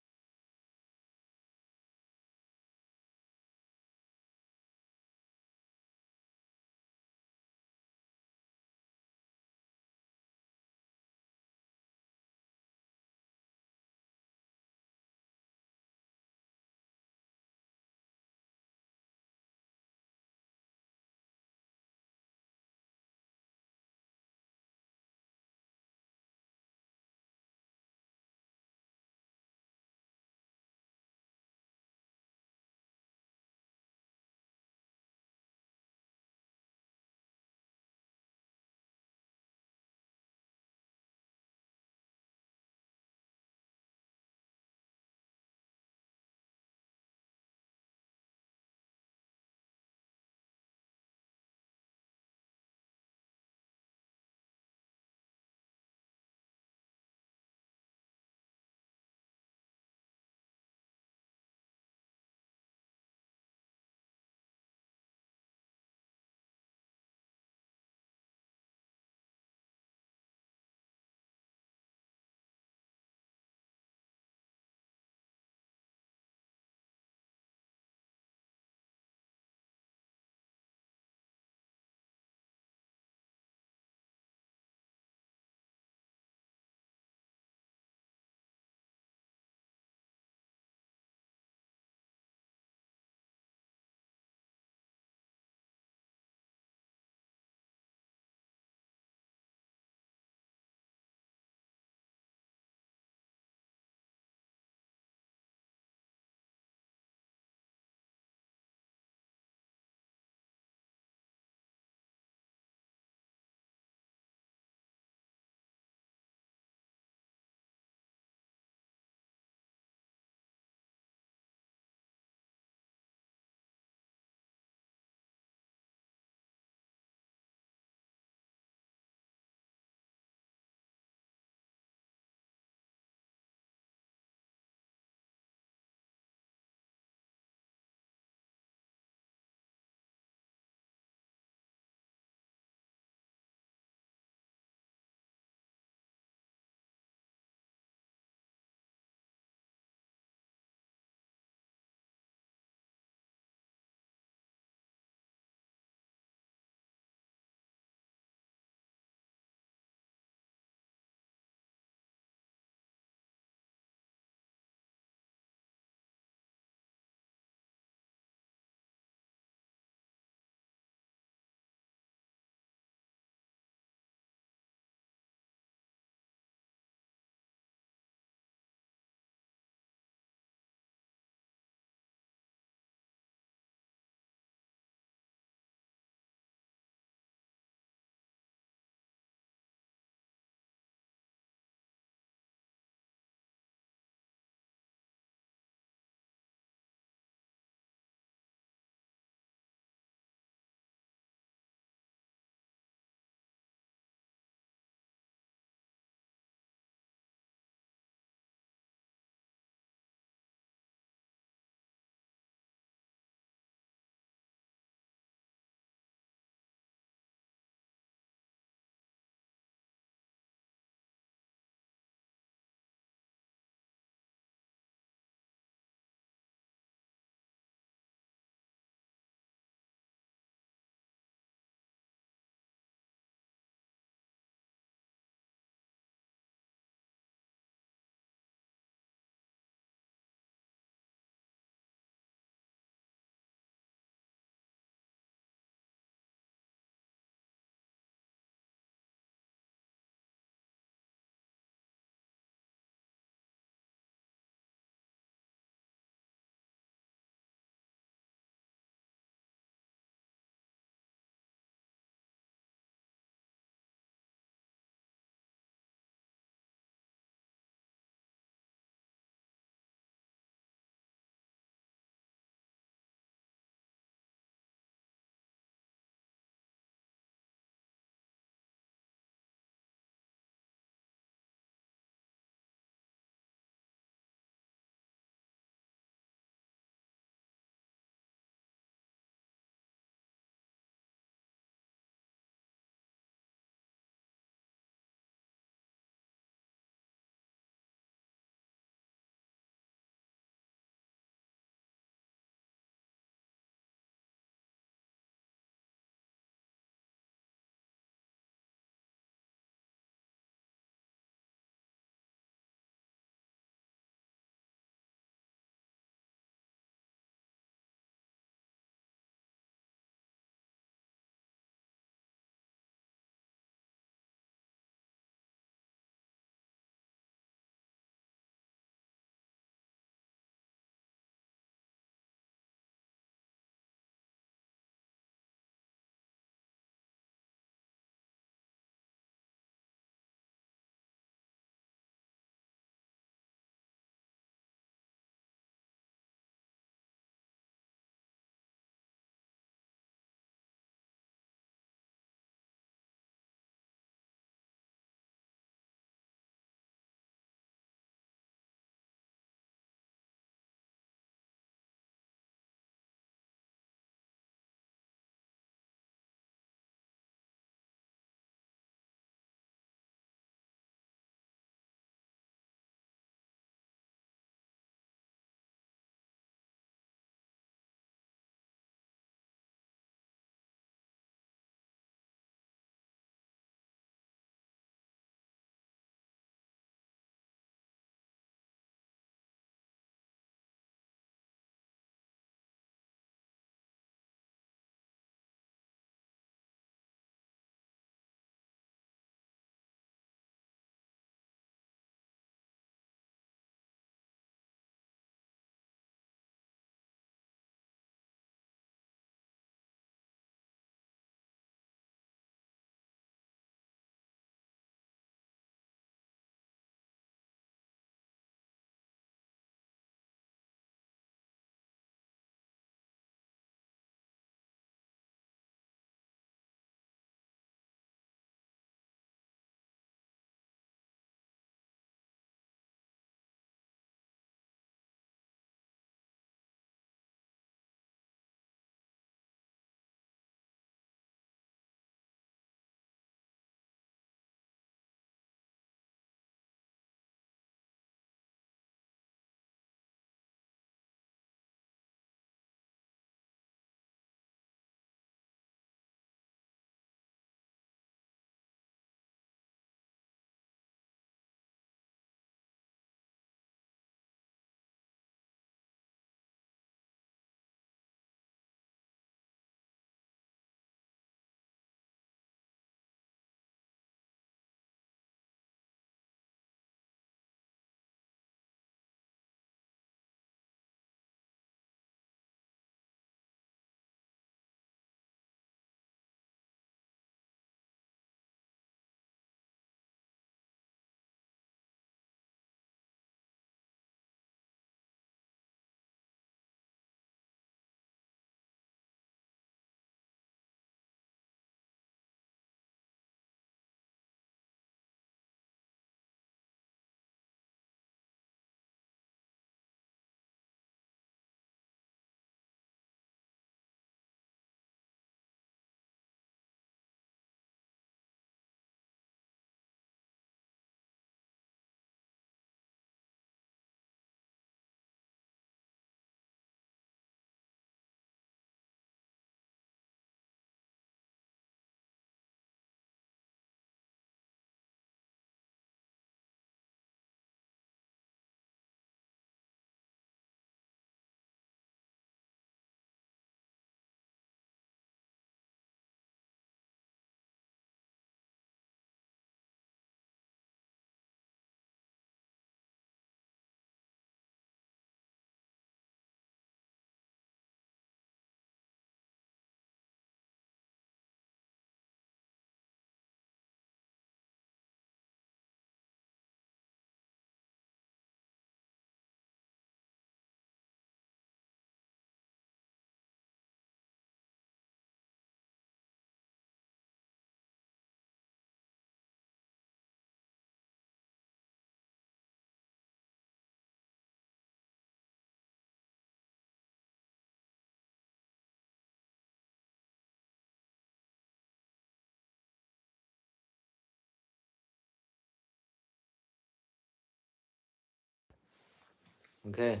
Okay,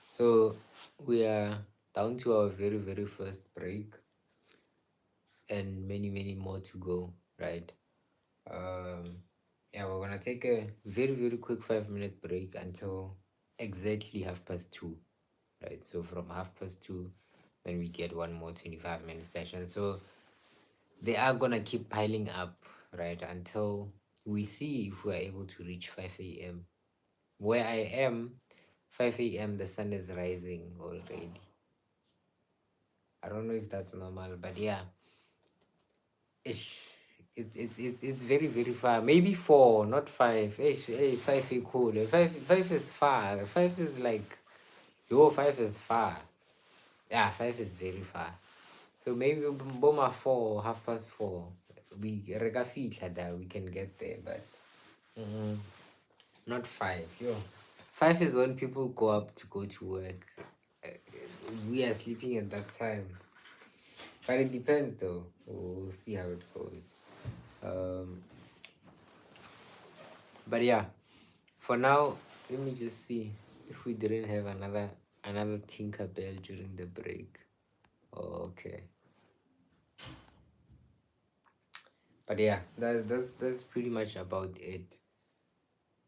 so we are down to our very, very first break, and many, many more to go, right? Um, yeah, we're gonna take a very, very quick 5 minute break until exactly 2:30, right? So from 2:30, then we get one more 25-minute session. So they are gonna keep piling up, right? Until we see if we're able to reach 5 a.m. Where I am, 5 a.m. the sun is rising already. I don't know if that's normal, but yeah, ish. It's very, very far. Maybe 4, not 5. Ish, hey, 5 is cool. Five is far. 5 is like, yo, 5 is far. Yeah, 5 is very far. So maybe Boma 4, 4:30. We rega fitla that we can get there, but not 5. Yo, 5 is when people go up to go to work. Uh, We are sleeping at that time. But it depends though. We'll see how it goes. Um, but yeah, for now, let me just see if we didn't have another Tinkerbell during the break. Oh, okay. But yeah, that's pretty much about it.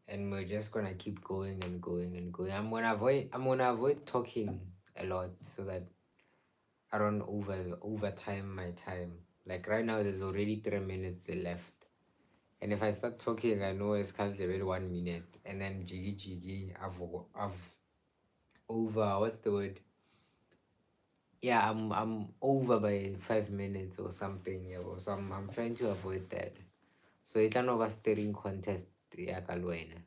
And we're just gonna keep going and going and going. I'm gonna avoid talking a lot so that I don't overtime my time. Like right now, there's already 3 minutes left. And if I start talking, I know it's currently 1 minute, and then jiggy jiggy, I've over, what's the word? Yeah, I'm over by 5 minutes or something. Yeah, so I'm trying to avoid that. So it's an over staring contest. Yeah, Kalwena.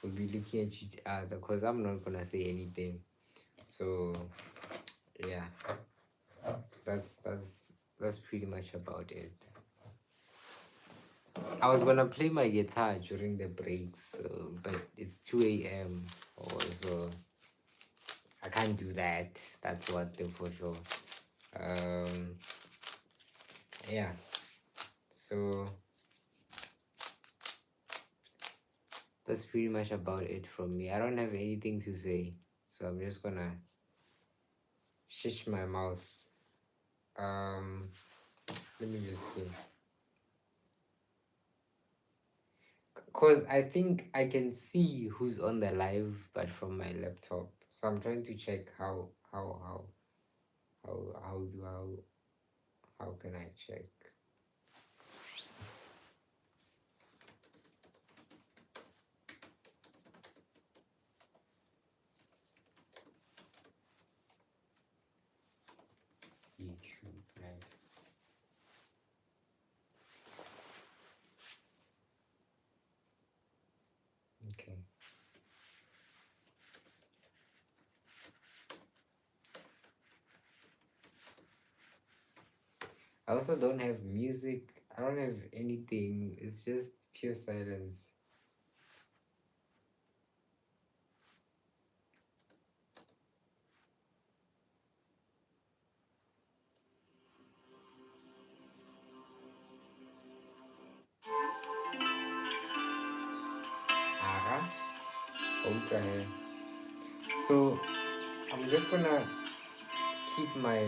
We'll be looking at each other because I'm not gonna say anything. So yeah, that's pretty much about it. I was gonna play my guitar during the breaks, but it's 2 a.m. So I can't do that. That's one thing for sure. Um, yeah. So that's pretty much about it from me. I don't have anything to say, so I'm just gonna shish my mouth. Let me just see. Cause I think I can see who's on the live, but from my laptop. So I'm trying to check how can I check? YouTube live. Okay. I also don't have music. I don't have anything. It's just pure silence. Aha. Okay. So I'm just gonna keep my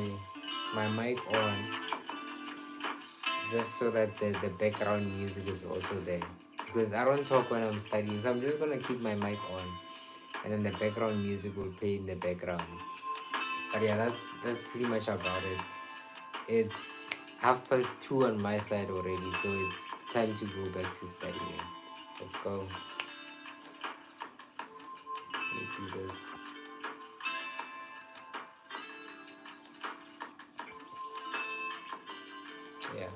mic on just so that the background music is also there. Because I don't talk when I'm studying, so I'm just gonna keep my mic on and then the background music will play in the background. But yeah, that's pretty much about it. It's 2:30 on my side already, so it's time to go back to studying. Let's go. Let me do this. Yeah.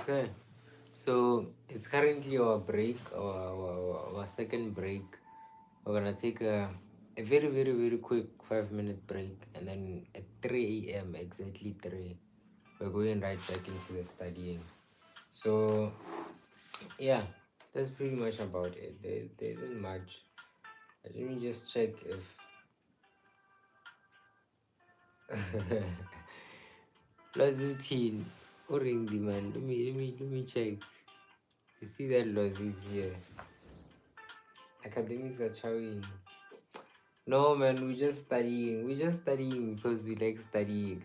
Okay. So it's currently our break, our second break. We're gonna take a very, very, very quick 5 minute break, and then at 3 a.m., exactly 3, we're going right back into the studying. So, yeah, that's pretty much about it. There isn't much. Let me just check if. Lazutin, ring the man. Let me check. You see that Loz is here. Academics are chowing. No man, we're just studying. We're just studying because we like studying.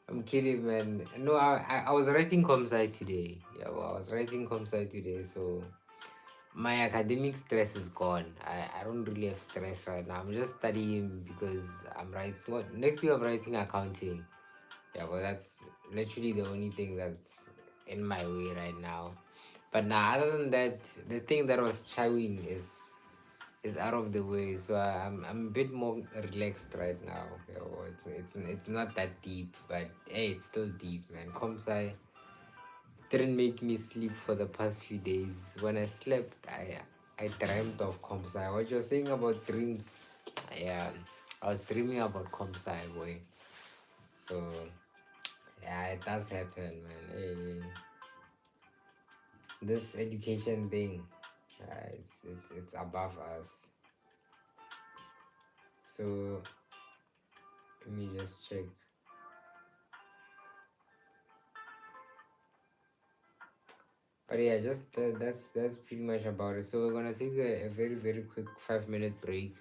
I'm kidding, man. No, I was writing comsci today. Yeah, well, I was writing comsci today, so my academic stress is gone. I don't really have stress right now. I'm just studying because I'm right. What next week I'm writing accounting. Yeah, well, that's literally the only thing that's in my way right now. But now, other than that, the thing that was chowing is out of the way, so I'm a bit more relaxed right now. You know, it's not that deep, but hey, it's still deep, man. Comsci didn't make me sleep for the past few days. When I slept, I dreamt of comsci. What you're saying about dreams, yeah, I was dreaming about comsci, boy. So yeah, it does happen, man. Hey, this education thing, it's above us. So let me just check. But yeah, just that's pretty much about it. So we're gonna take a very very quick 5 minute break,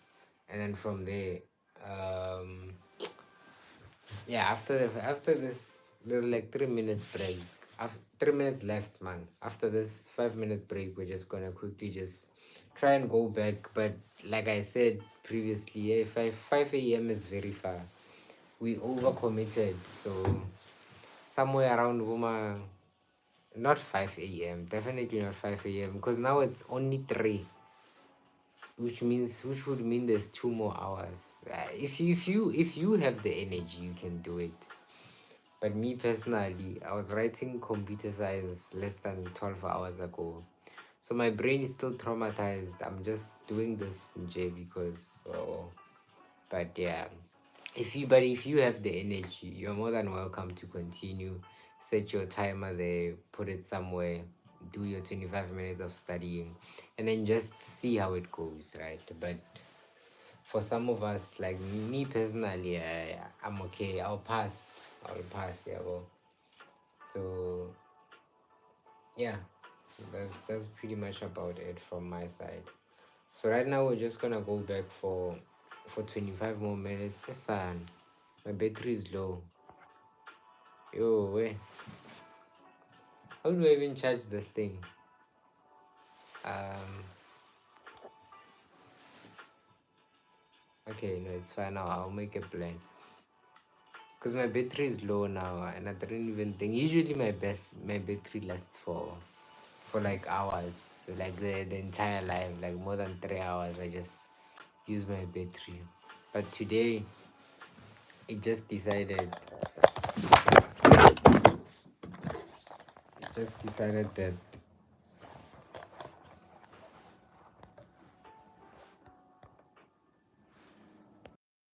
and then from there, um, yeah, after this, there's like 3 minutes break. 3 minutes left, man. After this 5 minute break, we're just gonna quickly just try and go back. But like I said previously, 5 a.m. is very far. We overcommitted, so somewhere around Uma. Not 5 a.m. Definitely not 5 a.m. Because now it's only 3, which would mean there's 2 more hours. If you have the energy, you can do it. But me personally, I was writing computer science less than 12 hours ago. So my brain is still traumatized. I'm just doing this J because but yeah. If you have the energy, you're more than welcome to continue. Set your timer there, put it somewhere, do your 25 minutes of studying, and then just see how it goes, right? But for some of us, like me personally, I'm okay. I'll pass, yeah. Well, so yeah, that's pretty much about it from my side. So right now we're just gonna go back for 25 more minutes. Son, my battery is low. Yo, wait. How do I even charge this thing? Um. Okay, no, it's fine now. I'll make a plan. Cause my battery is low now, and I didn't even think. Usually, my battery lasts for like hours, so like the entire life, like more than 3 hours. I just use my battery, but today it just decided that